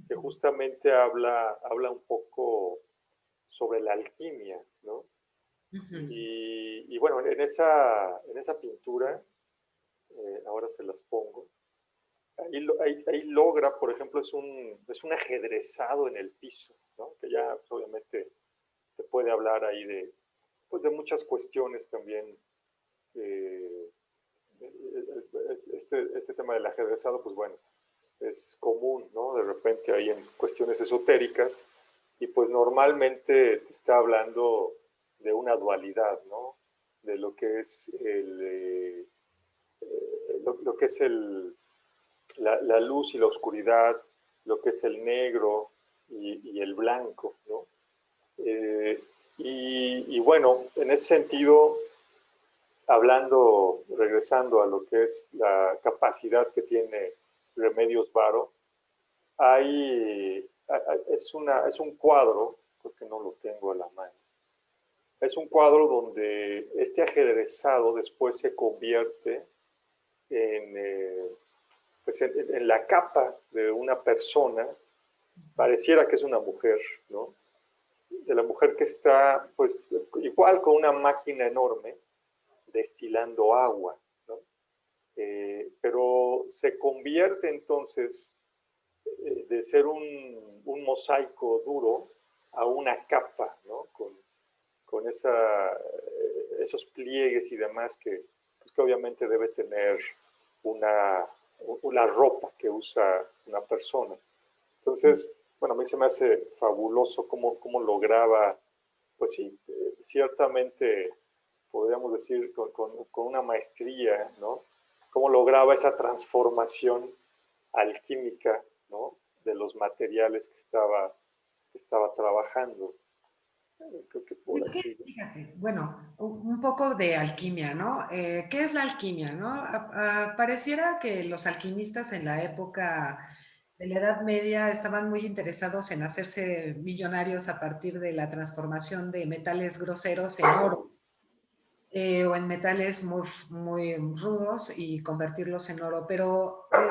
que justamente habla un poco sobre la alquimia, ¿no? Uh -huh. Y bueno, en esa pintura, ahora se las pongo, ahí logra, por ejemplo, es un ajedrezado en el piso, ¿no? Que ya pues, obviamente te puede hablar ahí pues, de muchas cuestiones también. Eh, este tema del ajedrezado, pues bueno, es común, ¿no? De repente ahí en cuestiones esotéricas, y pues normalmente te está hablando de una dualidad, ¿no? De lo que es lo que es la luz y la oscuridad, lo que es el negro y el blanco, ¿no? Y bueno, en ese sentido, regresando a lo que es la capacidad que tiene Remedios Varo, es un cuadro, porque no lo tengo a la mano, es un cuadro donde este ajedrezado después se convierte en, pues en la capa de una persona, pareciera que es una mujer, ¿no? De la mujer que está, pues, igual con una máquina enorme, destilando agua, ¿no? Pero se convierte entonces de ser un mosaico duro a una capa, ¿no? Con esos pliegues y demás pues que obviamente debe tener una, una ropa que usa una persona. Entonces, bueno, a mí se me hace fabuloso cómo lograba, pues sí, ciertamente podríamos decir con una maestría, ¿no? Cómo lograba esa transformación alquímica, ¿no? De los materiales que estaba trabajando. Creo que por Es que, aquí. fíjate, bueno, un poco de alquimia, ¿no? ¿Qué es la alquimia, no? Pareciera que los alquimistas en la época de la Edad Media estaban muy interesados en hacerse millonarios a partir de la transformación de metales groseros en oro, o en metales muy rudos y convertirlos en oro. Pero por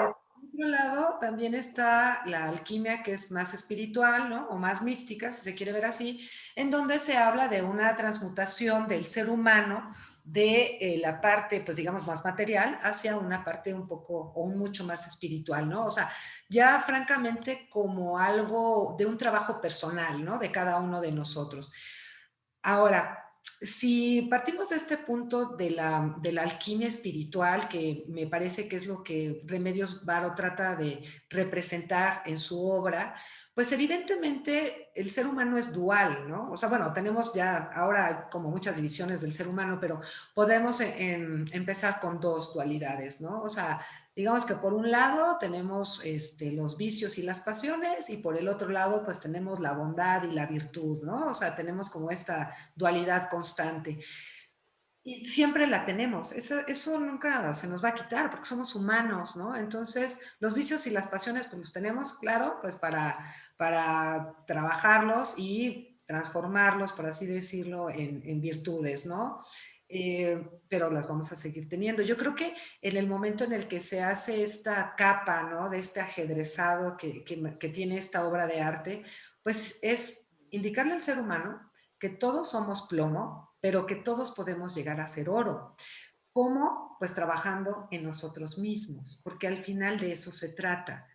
otro lado, también está la alquimia que es más espiritual, ¿no? O más mística, si se quiere ver así, en donde se habla de una transmutación del ser humano de la parte, pues digamos, más material hacia una parte un poco o un mucho más espiritual, ¿no? O sea, ya francamente como algo de un trabajo personal, ¿no? De cada uno de nosotros. Ahora, si partimos de este punto de la alquimia espiritual, que me parece que es lo que Remedios Varo trata de representar en su obra, Pues evidentemente el ser humano es dual, ¿no? O sea, bueno, tenemos ya ahora como muchas divisiones del ser humano, pero podemos empezar con dos dualidades, ¿no? O sea, digamos que por un lado tenemos los vicios y las pasiones y por el otro lado pues tenemos la bondad y la virtud, ¿no? O sea, tenemos como esta dualidad constante. Y siempre la tenemos, eso nunca se nos va a quitar porque somos humanos, ¿no? Entonces, los vicios y las pasiones, pues los tenemos, claro, pues para trabajarlos y transformarlos, por así decirlo, en virtudes, ¿no? Pero las vamos a seguir teniendo. Yo creo que en el momento en el que se hace esta capa, ¿no? De este ajedrezado que tiene esta obra de arte, pues es indicarle al ser humano que todos somos plomo, pero que todos podemos llegar a ser oro. ¿Cómo? Pues trabajando en nosotros mismos, porque al final de eso se trata.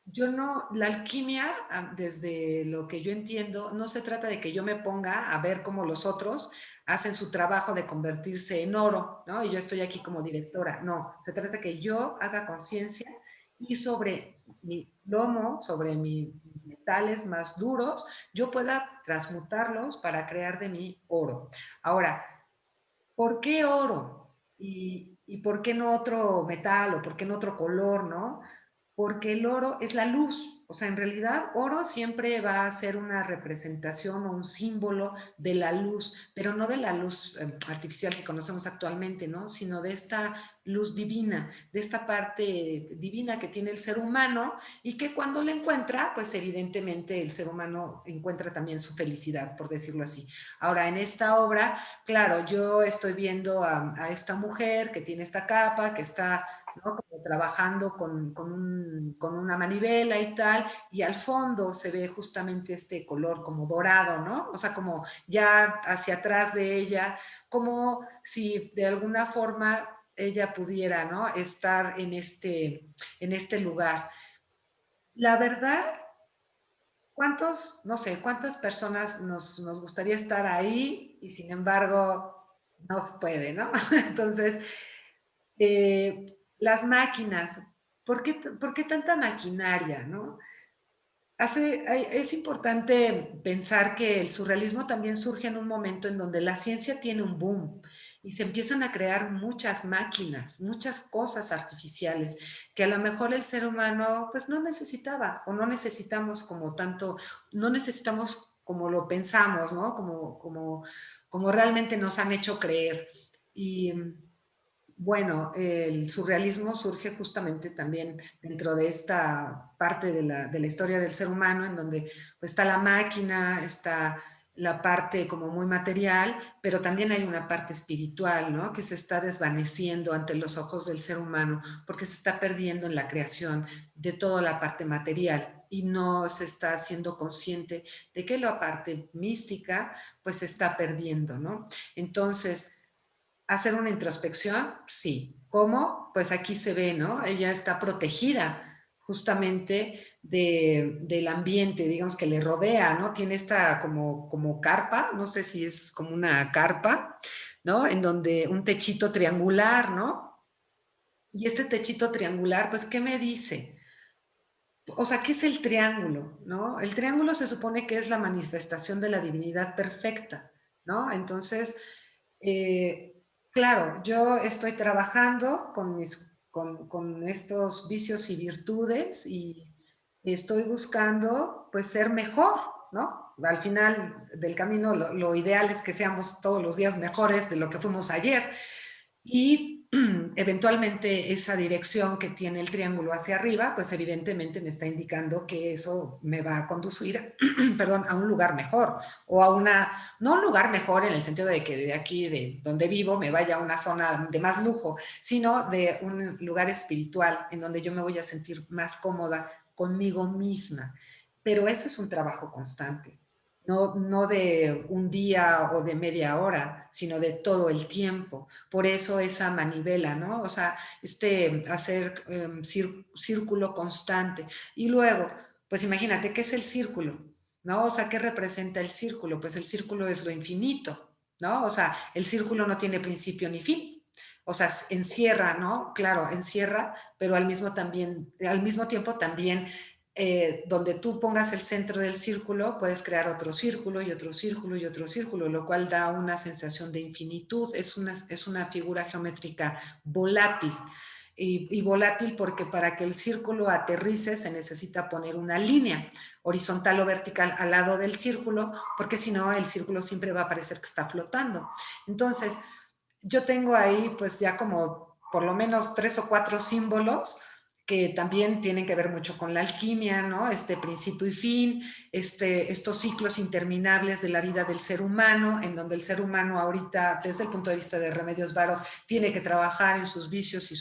Yo no, la alquimia, desde lo que yo entiendo, no se trata de que yo me ponga a ver cómo los otros hacen su trabajo de convertirse en oro, ¿no? Y yo estoy aquí como directora. No, se trata de que yo haga conciencia y sobre mi lomo, sobre mis metales más duros, yo pueda transmutarlos para crear de mí oro. Ahora, ¿por qué oro? ¿Y por qué no otro metal o por qué no otro color, no? Porque el oro es la luz. O sea, en realidad, oro siempre va a ser una representación o un símbolo de la luz, pero no de la luz artificial que conocemos actualmente, ¿no? Sino de esta luz divina, de esta parte divina que tiene el ser humano y que cuando la encuentra, pues evidentemente el ser humano encuentra también su felicidad, por decirlo así. Ahora, en esta obra, claro, yo estoy viendo a esta mujer que tiene esta capa, que está, ¿no? Como trabajando con una manivela y tal, y al fondo se ve justamente este color como dorado, ¿no? O sea, como ya hacia atrás de ella, como si de alguna forma ella pudiera, ¿no? Estar en este lugar. La verdad, ¿cuántos, no sé, cuántas personas nos gustaría estar ahí y sin embargo no se puede, ¿no? Entonces, las máquinas, ¿por qué tanta maquinaria, no? Es importante pensar que el surrealismo también surge en un momento en donde la ciencia tiene un boom y se empiezan a crear muchas máquinas, muchas cosas artificiales que a lo mejor el ser humano pues no necesitaba o no necesitamos como tanto, no necesitamos como lo pensamos, ¿no? Como realmente nos han hecho creer. Y bueno, el surrealismo surge justamente también dentro de esta parte de la historia del ser humano, en donde pues, está la máquina, está la parte como muy material, pero también hay una parte espiritual, ¿no? Que se está desvaneciendo ante los ojos del ser humano, porque se está perdiendo en la creación de toda la parte material y no se está siendo consciente de que la parte mística pues se está perdiendo, ¿no? Entonces, hacer una introspección, sí. ¿Cómo? Pues aquí se ve, ¿no? Ella está protegida justamente del ambiente, digamos, que le rodea, ¿no? Tiene esta como carpa, no sé si es como una carpa, ¿no? En donde un techito triangular, ¿no? Y este techito triangular, pues, ¿qué me dice? O sea, ¿qué es el triángulo, no? El triángulo se supone que es la manifestación de la divinidad perfecta, ¿no? Entonces, eh, claro, yo estoy trabajando con estos vicios y virtudes y estoy buscando, pues, ser mejor, ¿no? Al final del camino, lo ideal es que seamos todos los días mejores de lo que fuimos ayer. Y eventualmente esa dirección que tiene el triángulo hacia arriba, pues evidentemente me está indicando que eso me va a conducir, perdón, a un lugar mejor o a no un lugar mejor en el sentido de que de aquí, de donde vivo, me vaya a una zona de más lujo, sino de un lugar espiritual en donde yo me voy a sentir más cómoda conmigo misma. Pero eso es un trabajo constante. No de un día o de media hora, sino de todo el tiempo. Por eso esa manivela, ¿no? O sea, hacer círculo constante. Y luego, pues imagínate, ¿qué es el círculo? ¿No? O sea, ¿qué representa el círculo? Pues el círculo es lo infinito, ¿no? O sea, el círculo no tiene principio ni fin. O sea, encierra, ¿no? Claro, encierra, pero al mismo tiempo también donde tú pongas el centro del círculo, puedes crear otro círculo y otro círculo y otro círculo, lo cual da una sensación de infinitud. Es una figura geométrica volátil. Y volátil porque para que el círculo aterrice se necesita poner una línea horizontal o vertical al lado del círculo, porque si no, el círculo siempre va a parecer que está flotando. Entonces, yo tengo ahí pues ya como por lo menos 3 o 4 símbolos que también tienen que ver mucho con la alquimia, ¿no? Este principio y fin, estos ciclos interminables de la vida del ser humano, en donde el ser humano ahorita, desde el punto de vista de Remedios Varo, tiene que trabajar en sus vicios y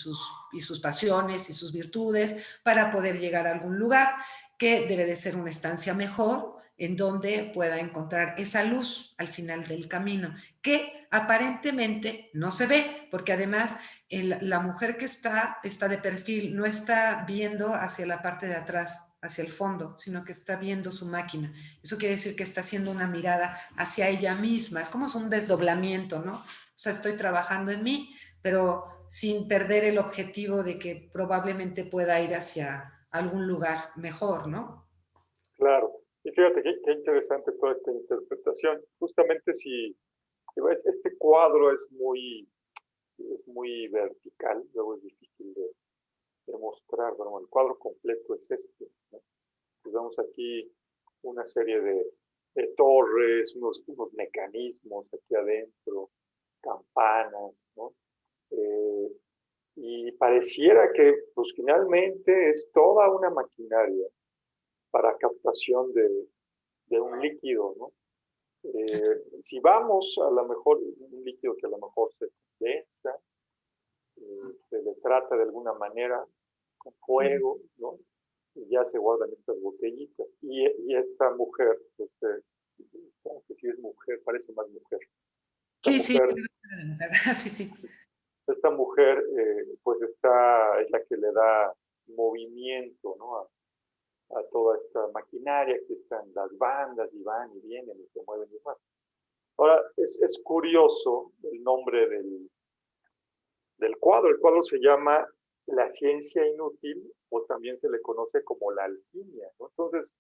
sus pasiones y sus virtudes para poder llegar a algún lugar que debe de ser una estancia mejor, en donde pueda encontrar esa luz al final del camino, que aparentemente no se ve, porque además la mujer que está de perfil, no está viendo hacia la parte de atrás, hacia el fondo, sino que está viendo su máquina. Eso quiere decir que está haciendo una mirada hacia ella misma. Es como un desdoblamiento, ¿no? O sea, estoy trabajando en mí, pero sin perder el objetivo de que probablemente pueda ir hacia algún lugar mejor, ¿no? Claro. Y fíjate qué interesante toda esta interpretación. Justamente si ves, este cuadro es muy vertical, luego es difícil de mostrar. Bueno, el cuadro completo es este, ¿no? Pues vemos aquí una serie de torres, unos mecanismos aquí adentro, campanas, ¿no? Eh, y pareciera que pues finalmente es toda una maquinaria para captación de un líquido, ¿no? Si vamos a lo mejor un líquido que a lo mejor se condensa, se le trata de alguna manera con fuego, ¿no? Y ya se guardan estas botellitas. Y esta mujer, pues, como que si es mujer, parece más mujer. Esta Sí, sí, mujer, sí, sí. esta mujer pues es la que le da movimiento, ¿no? A toda esta maquinaria, que están las bandas y van y vienen y se mueven y demás. Ahora, es curioso el nombre del cuadro. El cuadro se llama La ciencia inútil, o también se le conoce como la alquimia, ¿no? Entonces,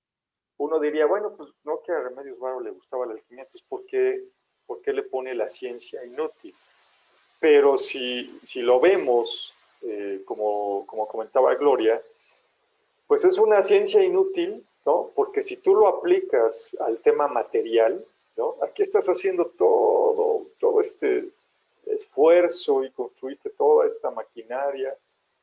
uno diría, bueno, pues no, que a Remedios Varo le gustaba la alquimia, entonces ¿por qué le pone la ciencia inútil? Pero si lo vemos, como comentaba Gloria, pues es una ciencia inútil, ¿no? Porque si tú lo aplicas al tema material, ¿no? Aquí estás haciendo todo este esfuerzo y construiste toda esta maquinaria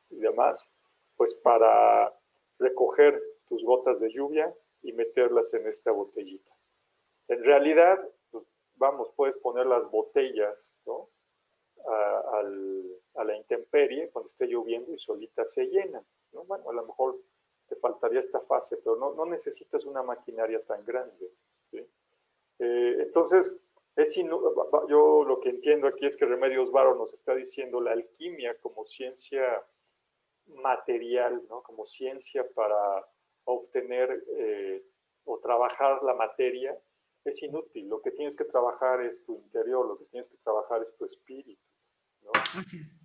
y demás, pues para recoger tus gotas de lluvia y meterlas en esta botellita. En realidad, pues, vamos, puedes poner las botellas, ¿no? A la intemperie cuando esté lloviendo y solitas se llenan, ¿no? Bueno, a lo mejor te faltaría esta fase, pero no necesitas una maquinaria tan grande, ¿sí? Entonces, yo lo que entiendo aquí es que Remedios Varo nos está diciendo la alquimia como ciencia material, ¿no? Como ciencia para obtener o trabajar la materia, es inútil. Lo que tienes que trabajar es tu interior, lo que tienes que trabajar es tu espíritu, ¿no? Así es.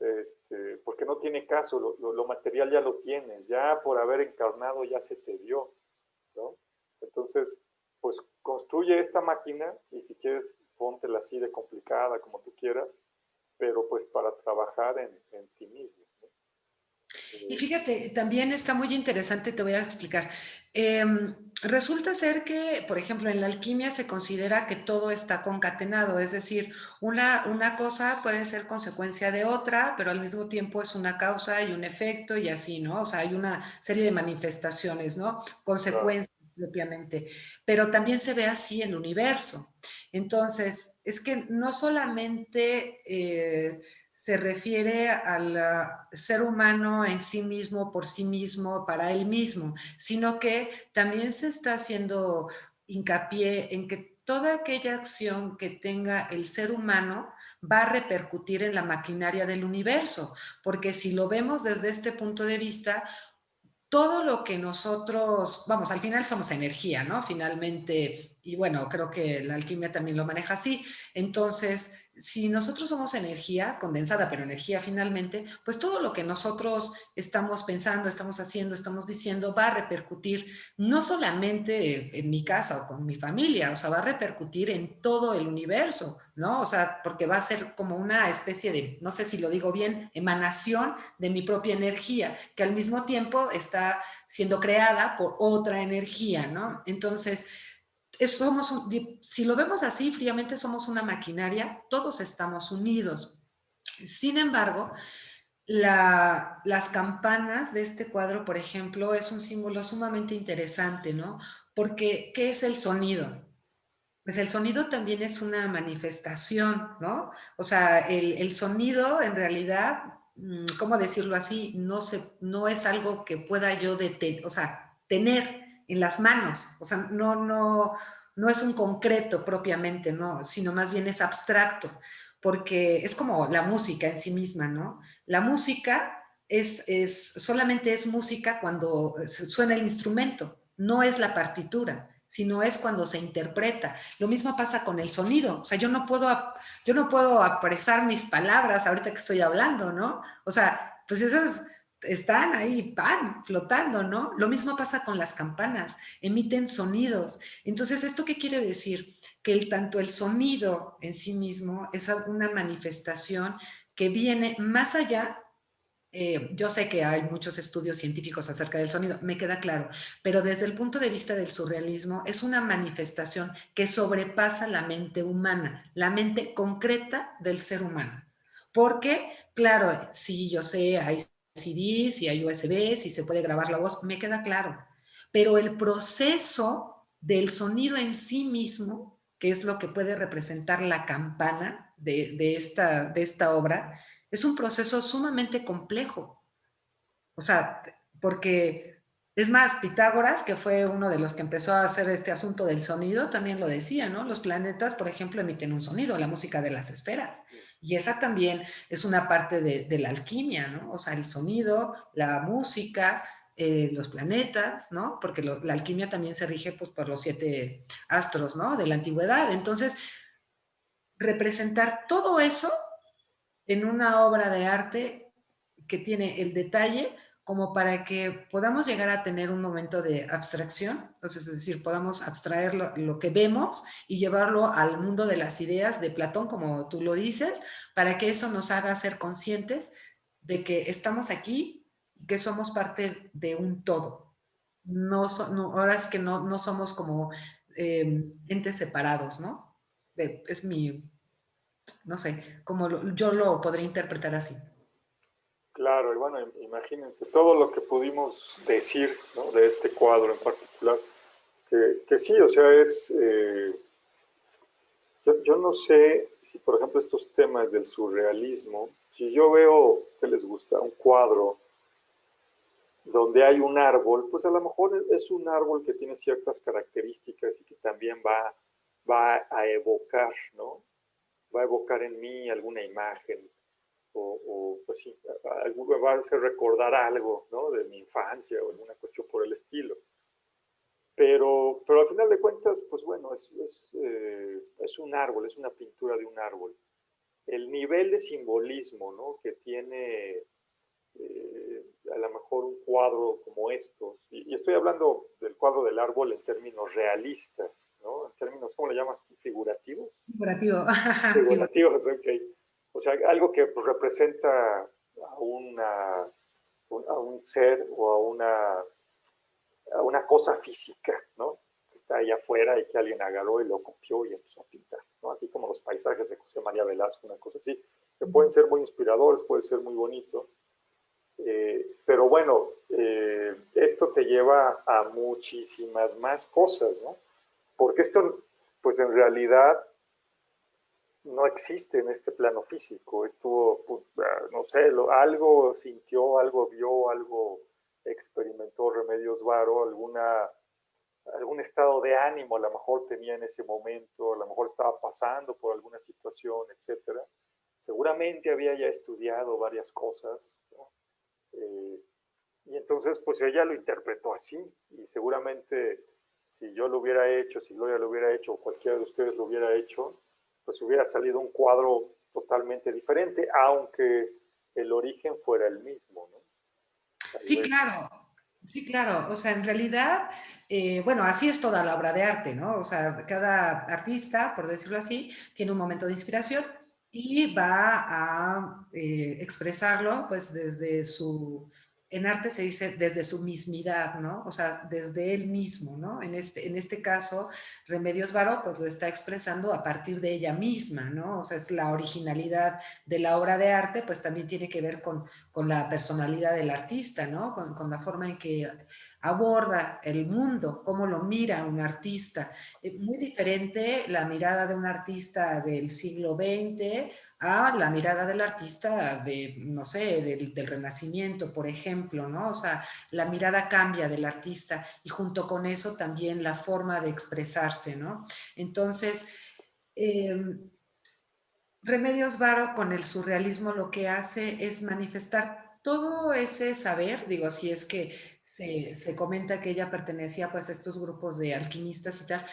Porque no tiene caso, lo material ya lo tienes, ya por haber encarnado ya se te dio, ¿no? Entonces, pues construye esta máquina y si quieres, póntela así de complicada como tú quieras, pero pues para trabajar en ti mismo, ¿no? Y Eh, fíjate, también está muy interesante, te voy a explicar. Resulta ser que, por ejemplo, en la alquimia se considera que todo está concatenado, es decir, una cosa puede ser consecuencia de otra, pero al mismo tiempo es una causa y un efecto y así, ¿no? O sea, hay una serie de manifestaciones, ¿no? claro, Consecuencias propiamente, pero también se ve así en el universo. Entonces, es que no solamente se refiere al ser humano en sí mismo, por sí mismo, para él mismo, sino que también se está haciendo hincapié en que toda aquella acción que tenga el ser humano va a repercutir en la maquinaria del universo, porque si lo vemos desde este punto de vista, todo lo que nosotros, vamos, al final somos energía, ¿no? Finalmente, y bueno, creo que la alquimia también lo maneja así. Entonces, si nosotros somos energía condensada, pero energía finalmente, pues todo lo que nosotros estamos pensando, estamos haciendo, estamos diciendo, va a repercutir no solamente en mi casa o con mi familia, o sea, va a repercutir en todo el universo, ¿no? O sea, porque va a ser como una especie de, no sé si lo digo bien, emanación de mi propia energía, que al mismo tiempo está siendo creada por otra energía, ¿no? Entonces, somos si lo vemos así, fríamente somos una maquinaria, todos estamos unidos. Sin embargo, las campanas de este cuadro, por ejemplo, es un símbolo sumamente interesante, ¿no? Porque, ¿qué es el sonido? Pues el sonido también es una manifestación, ¿no? O sea, el sonido en realidad, ¿cómo decirlo así? No es algo que pueda yo o sea, tener en las manos. O sea, no es un concreto propiamente, ¿no? Sino más bien es abstracto, porque es como la música en sí misma, ¿no? La música solamente es música cuando suena el instrumento, no es la partitura, sino es cuando se interpreta. Lo mismo pasa con el sonido. O sea, yo no puedo apresar mis palabras ahorita que estoy hablando, ¿no? O sea, pues esas están ahí, van flotando, ¿no? Lo mismo pasa con las campanas, emiten sonidos. Entonces, ¿esto qué quiere decir? Que tanto el sonido en sí mismo es una manifestación que viene más allá. Yo sé que hay muchos estudios científicos acerca del sonido, me queda claro, pero desde el punto de vista del surrealismo es una manifestación que sobrepasa la mente humana, la mente concreta del ser humano. Porque, claro, sí, yo sé, hay CDs y hay USBs y se puede grabar la voz, me queda claro, pero el proceso del sonido en sí mismo, que es lo que puede representar la campana de esta obra, es un proceso sumamente complejo. O sea, porque es más, Pitágoras, que fue uno de los que empezó a hacer este asunto del sonido, también lo decía, ¿no? Los planetas, por ejemplo, emiten un sonido, la música de las esferas. Y esa también es una parte de la alquimia, ¿no? O sea, el sonido, la música, los planetas, ¿no? Porque la alquimia también se rige pues, por los 7 astros, ¿no? De la antigüedad. Entonces, representar todo eso en una obra de arte que tiene el detalle como para que podamos llegar a tener un momento de abstracción, entonces, es decir, podamos abstraer lo que vemos y llevarlo al mundo de las ideas de Platón, como tú lo dices, para que eso nos haga ser conscientes de que estamos aquí y que somos parte de un todo. Ahora es que no somos como entes separados, ¿no? Es no sé, yo lo podría interpretar así. Claro, y bueno, imagínense todo lo que pudimos decir, ¿no? De este cuadro en particular, que sí, o sea, yo no sé si, por ejemplo, estos temas del surrealismo, si yo veo que les gusta un cuadro donde hay un árbol, pues a lo mejor es un árbol que tiene ciertas características y que también va a evocar, ¿no? Va a evocar en mí alguna imagen pues sí, va a hacer recordar algo, ¿no? De mi infancia o alguna cuestión por el estilo. Pero al final de cuentas, pues bueno, es un árbol, es una pintura de un árbol. El nivel de simbolismo, ¿no? Que tiene a lo mejor un cuadro como estos, y estoy hablando del cuadro del árbol en términos realistas, ¿no? En términos, ¿cómo le llamas? Figurativos. Figurativo. Figurativos, ok. O sea, algo que pues, representa a, una, a un ser o a una cosa física, ¿no? Que está ahí afuera y que alguien agarró y lo copió y empezó a pintar, ¿no? Así como los paisajes de José María Velasco, una cosa así, que pueden ser muy inspiradores, puede ser muy bonito, pero bueno, esto te lleva a muchísimas más cosas, ¿no? Porque esto, pues en realidad no existe en este plano físico. Estuvo, pues, no sé, algo sintió, algo vio, algo experimentó Remedios Varo, algún estado de ánimo a lo mejor tenía en ese momento, a lo mejor estaba pasando por alguna situación, etcétera. Seguramente había ya estudiado varias cosas, ¿no? Y entonces, pues ella lo interpretó así y seguramente si yo lo hubiera hecho, si Gloria lo hubiera hecho, o cualquiera de ustedes lo hubiera hecho, pues hubiera salido un cuadro totalmente diferente, aunque el origen fuera el mismo, ¿no? A Sí, nivel- claro. Sí, claro. O sea, en realidad, bueno, así es toda la obra de arte, ¿no? O sea, cada artista, por decirlo así, tiene un momento de inspiración y va a expresarlo, pues, desde su, en arte se dice desde su mismidad, ¿no? O sea, desde él mismo, ¿no? En este caso, Remedios Varo, pues, lo está expresando a partir de ella misma, ¿no? O sea, es la originalidad de la obra de arte, pues, también tiene que ver con la personalidad del artista, ¿no? Con la forma en que aborda el mundo, cómo lo mira un artista. Es muy diferente la mirada de un artista del siglo XX a la mirada del artista de, no sé, del Renacimiento, por ejemplo, ¿no? O sea, la mirada cambia del artista y junto con eso también la forma de expresarse, ¿no? Entonces, eh, Remedios Varo con el surrealismo lo que hace es manifestar todo ese saber, digo, si es que se comenta que ella pertenecía pues a estos grupos de alquimistas y tal,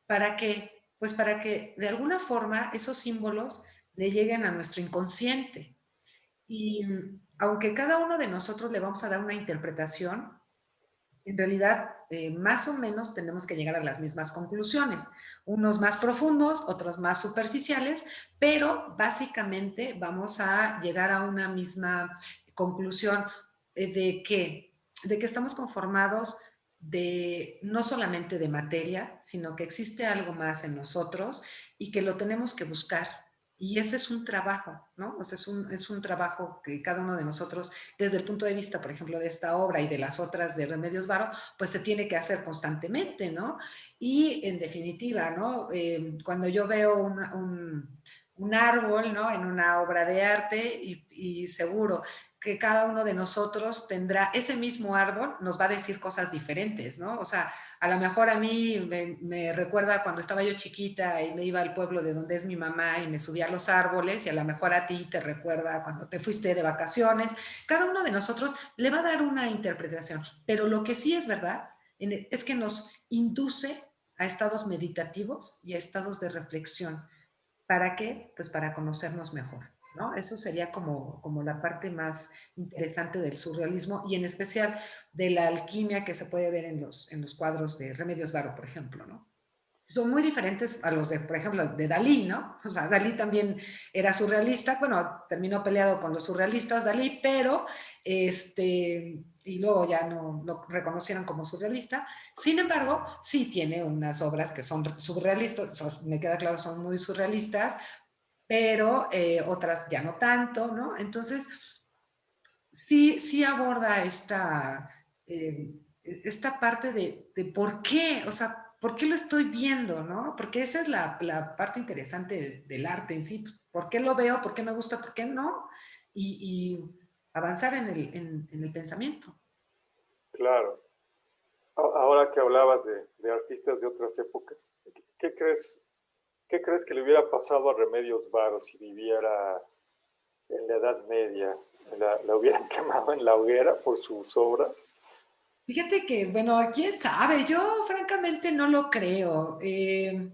¿para qué? Pues para que de alguna forma esos símbolos le lleguen a nuestro inconsciente. Y aunque cada uno de nosotros le vamos a dar una interpretación, en realidad más o menos tenemos que llegar a las mismas conclusiones, unos más profundos, otros más superficiales, pero básicamente vamos a llegar a una misma conclusión de que estamos conformados de no solamente de materia, sino que existe algo más en nosotros y que lo tenemos que buscar. Y ese es un trabajo, ¿no? O sea, es un trabajo que cada uno de nosotros desde el punto de vista, por ejemplo, de esta obra y de las otras de Remedios Varo, pues se tiene que hacer constantemente, ¿no? Y en definitiva, ¿no? Cuando yo veo un árbol, ¿no? En una obra de arte y seguro que cada uno de nosotros tendrá ese mismo árbol, nos va a decir cosas diferentes, ¿no? O sea, a lo mejor a mí me recuerda cuando estaba yo chiquita y me iba al pueblo de donde es mi mamá y me subía a los árboles y a lo mejor a ti te recuerda cuando te fuiste de vacaciones. Cada uno de nosotros le va a dar una interpretación, pero lo que sí es verdad es que nos induce a estados meditativos y a estados de reflexión. ¿Para qué? Pues para conocernos mejor, ¿no? Eso sería como la parte más interesante del surrealismo y en especial de la alquimia que se puede ver en los cuadros de Remedios Varo, por ejemplo, ¿no? Son muy diferentes a los de, por ejemplo, de Dalí, ¿no? O sea, Dalí también era surrealista, bueno, terminó peleado con los surrealistas Dalí, pero y luego ya no lo reconocieron como surrealista. Sin embargo, sí tiene unas obras que son surrealistas, o sea, me queda claro, son muy surrealistas, pero otras ya no tanto, ¿no? Entonces, sí aborda esta parte de por qué, o sea, por qué lo estoy viendo, ¿no? Porque esa es la parte interesante del arte en sí. Pues, ¿por qué lo veo? ¿Por qué me gusta? ¿Por qué no? Y avanzar en el pensamiento. Claro. Ahora que hablabas de artistas de otras épocas, ¿qué crees, qué crees que le hubiera pasado a Remedios Varo si viviera en la Edad Media? La hubieran quemado en la hoguera por sus obras? Fíjate que, bueno, quién sabe, yo francamente no lo creo. Es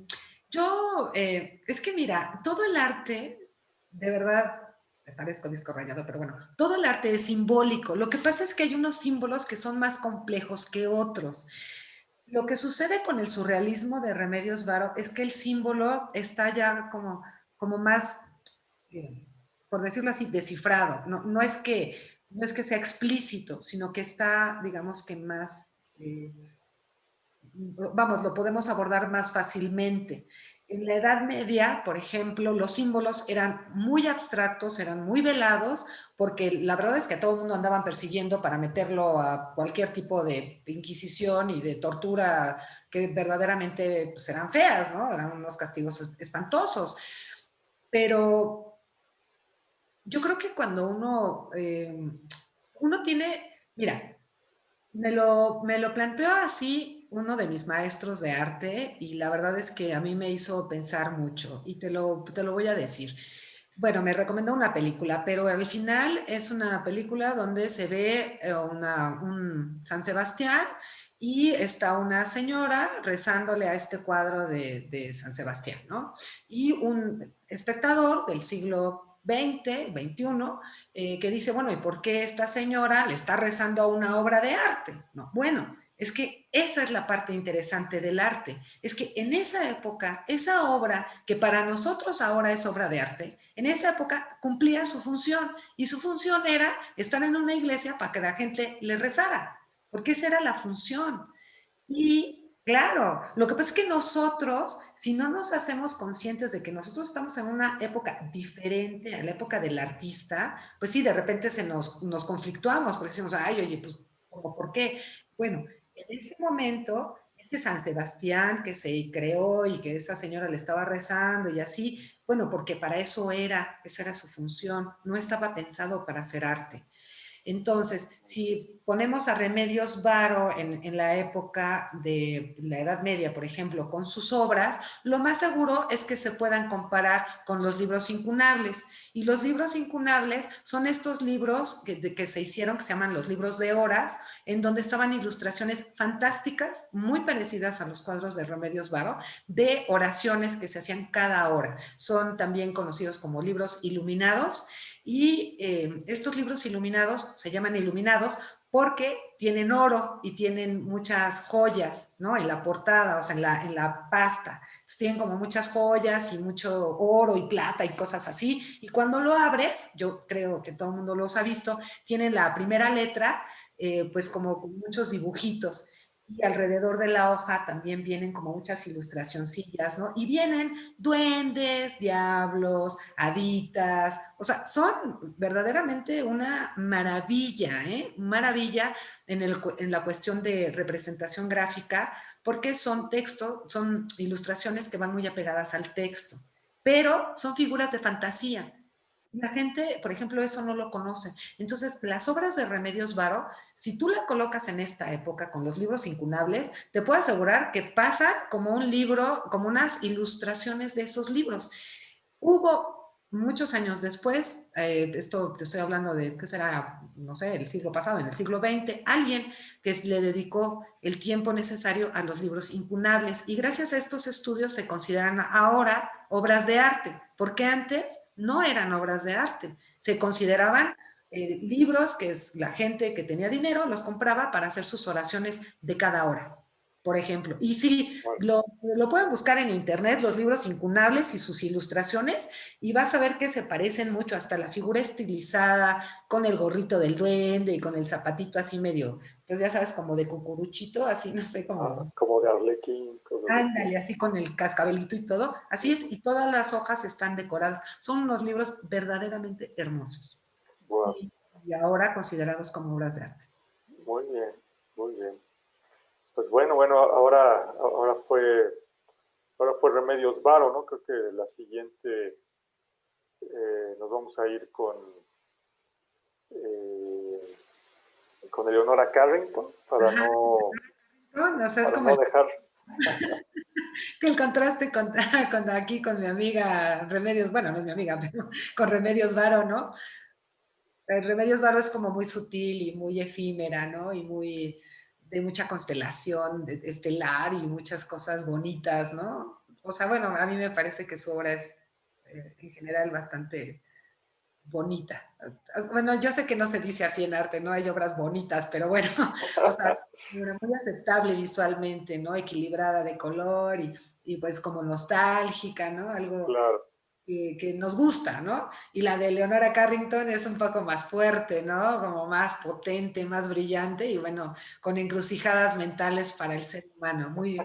que mira, todo el arte, de verdad, me parezco disco rayado, pero bueno, todo el arte es simbólico. Lo que pasa es que hay unos símbolos que son más complejos que otros. Lo que sucede con el surrealismo de Remedios Varo es que el símbolo está ya como más, eh, por decirlo así, descifrado. No es que sea explícito, sino que está, digamos que más, vamos, lo podemos abordar más fácilmente. En la Edad Media, por ejemplo, los símbolos eran muy abstractos, eran muy velados, porque la verdad es que a todo el mundo andaban persiguiendo para meterlo a cualquier tipo de inquisición y de tortura que verdaderamente pues, eran feas, ¿no? Eran unos castigos espantosos. Pero yo creo que cuando uno tiene, mira, me lo planteó así uno de mis maestros de arte y la verdad es que a mí me hizo pensar mucho y te lo voy a decir. Bueno, me recomendó una película, pero al final es una película donde se ve un San Sebastián y está una señora rezándole a este cuadro de San Sebastián, ¿no? Y un espectador del siglo XX, XXI, que dice, bueno, ¿y por qué esta señora le está rezando a una obra de arte? No, bueno, es que esa es la parte interesante del arte. Es que en esa época, esa obra que para nosotros ahora es obra de arte, en esa época cumplía su función y su función era estar en una iglesia para que la gente le rezara, porque esa era la función. Y claro, lo que pasa es que nosotros, si no nos hacemos conscientes de que nosotros estamos en una época diferente a la época del artista, pues sí, de repente nos conflictuamos porque decimos, ay, oye, pues, ¿por qué? Bueno, en ese momento, ese San Sebastián que se creó y que esa señora le estaba rezando y así, bueno, porque para eso era, esa era su función, no estaba pensado para hacer arte. Entonces, si ponemos a Remedios Varo en la época de la Edad Media, por ejemplo, con sus obras, lo más seguro es que se puedan comparar con los libros incunables. Y los libros incunables son estos libros que se hicieron, que se llaman los libros de horas, en donde estaban ilustraciones fantásticas, muy parecidas a los cuadros de Remedios Varo, de oraciones que se hacían cada hora. Son también conocidos como libros iluminados y estos libros iluminados se llaman iluminados porque tienen oro y tienen muchas joyas, ¿no? En la portada, o sea, en la pasta. Entonces, tienen como muchas joyas y mucho oro y plata y cosas así. Y cuando lo abres, yo creo que todo el mundo los ha visto, tienen la primera letra, pues como con muchos dibujitos. Y alrededor de la hoja también vienen como muchas ilustracioncillas, ¿no? Y vienen duendes, diablos, haditas, o sea, son verdaderamente una maravilla, ¿eh? Maravilla en la cuestión de representación gráfica, porque son textos, son ilustraciones que van muy apegadas al texto, pero son figuras de fantasía. La gente, por ejemplo, eso no lo conoce. Entonces, las obras de Remedios Varo, si tú la colocas en esta época con los libros incunables, te puedo asegurar que pasa como un libro, como unas ilustraciones de esos libros. Hubo muchos años después, esto te estoy hablando de, ¿qué será? No sé, el siglo pasado, en el siglo XX, alguien que le dedicó el tiempo necesario a los libros incunables y gracias a estos estudios se consideran ahora obras de arte, porque antes no eran obras de arte, se consideraban libros que la gente que tenía dinero los compraba para hacer sus oraciones de cada hora, por ejemplo. Y sí, Bueno, lo pueden buscar en internet, los libros incunables y sus ilustraciones, y vas a ver que se parecen mucho, hasta la figura estilizada, con el gorrito del duende y con el zapatito así medio, pues ya sabes, como de cucuruchito, así, no sé, como como de Arlequín, cosas así. ándale, así con el cascabelito y todo. Así es, y todas las hojas están decoradas. Son unos libros verdaderamente hermosos Bueno, y ahora considerados como obras de arte. muy bien, muy bien. Pues bueno, ahora fue Remedios Varo, ¿no? Creo que la siguiente nos vamos a ir eh, con Eleonora Carrington Ajá, ¿no? O sea, es para como no dejar. el contraste con aquí con mi amiga Remedios, bueno, no es mi amiga, pero con Remedios Varo, ¿no? Remedios Varo es como muy sutil y muy efímera, ¿no? Y muy de mucha constelación estelar y muchas cosas bonitas, ¿no? O sea, bueno, a mí me parece que su obra es en general bastante bonita. Bueno, yo sé que no se dice así en arte, no hay obras bonitas, pero bueno, o sea, muy aceptable visualmente, ¿no? Equilibrada de color y pues como nostálgica, ¿no? Algo Claro, que nos gusta, ¿no? Y la de Leonora Carrington es un poco más fuerte, ¿no? Como más potente, más brillante y bueno, con encrucijadas mentales para el ser humano, muy,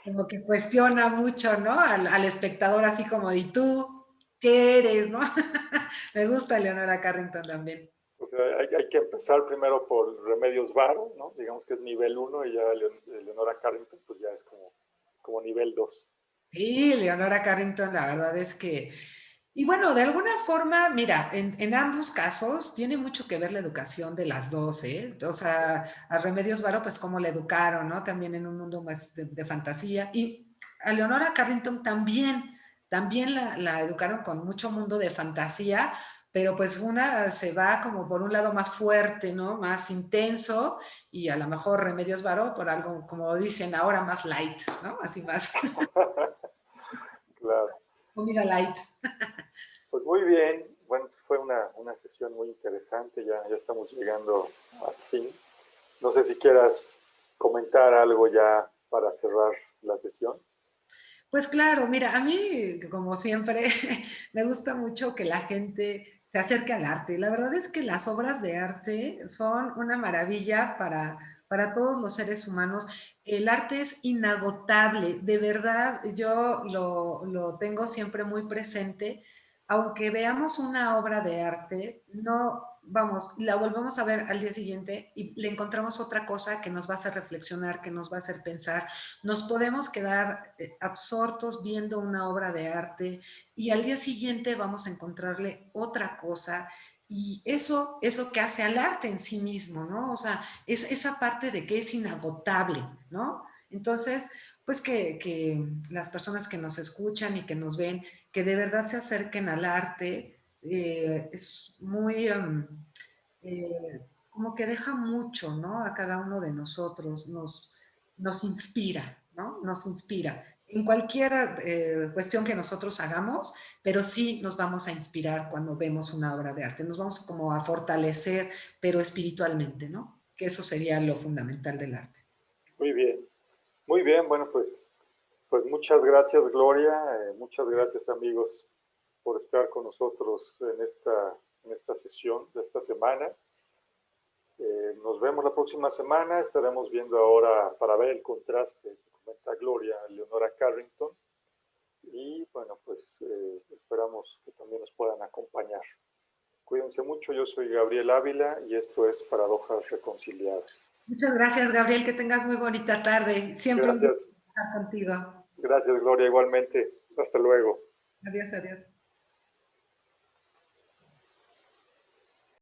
como que cuestiona mucho, ¿no? Al espectador así como, ¿y tú qué eres, no? Me gusta Leonora Carrington también. o sea, hay que empezar primero por Remedios Varo, ¿no? Digamos que es nivel uno y ya Eleonora Carrington pues ya es como nivel 2. Sí, Leonora Carrington, la verdad es que, y bueno, de alguna forma, mira, en ambos casos tiene mucho que ver la educación de las dos, ¿eh? O sea, a Remedios Varo, pues cómo la educaron, ¿no? También en un mundo más de fantasía. Y a Leonora Carrington también la educaron con mucho mundo de fantasía, pero pues una se va como por un lado más fuerte, ¿no? Más intenso, y a lo mejor Remedios Varo por algo, como dicen ahora, más light, ¿no? Así más Claro. comida light. Pues muy bien. Bueno, pues fue una sesión muy interesante. Ya estamos llegando al fin. No sé si quieras comentar algo ya para cerrar la sesión. Pues claro, mira, a mí, como siempre, me gusta mucho que la gente se acerque al arte. La verdad es que las obras de arte son una maravilla para todos los seres humanos. El arte es inagotable, de verdad, yo lo tengo siempre muy presente. Aunque veamos una obra de arte, no, vamos, la volvemos a ver al día siguiente y le encontramos otra cosa que nos va a hacer reflexionar, que nos va a hacer pensar. Nos podemos quedar absortos viendo una obra de arte y al día siguiente vamos a encontrarle otra cosa, y eso es lo que hace al arte en sí mismo, ¿no? O sea, es esa parte de que es inagotable, ¿no? Entonces, pues que las personas que nos escuchan y que nos ven, que de verdad se acerquen al arte, es muy... como que deja mucho, ¿no? A cada uno de nosotros, nos inspira, ¿no? Nos inspira. En cualquier cuestión que nosotros hagamos, pero sí nos vamos a inspirar cuando vemos una obra de arte. Nos vamos como a fortalecer, pero espiritualmente, ¿no? Que eso sería lo fundamental del arte. Muy bien. Muy bien. Bueno, pues muchas gracias, Gloria. Muchas gracias, amigos, por estar con nosotros en esta sesión de esta semana. Nos vemos la próxima semana. Estaremos viendo ahora para ver el contraste que comenta Gloria, Leonora Carrington. Y bueno, pues esperamos que también nos puedan acompañar. Cuídense mucho. Yo soy Gabriel Ávila y esto es Paradojas Reconciliadas. Muchas gracias, Gabriel. Que tengas muy bonita tarde. Siempre un gusto Gracias. estar contigo. Gracias, Gloria, igualmente. Hasta luego. Adiós, adiós.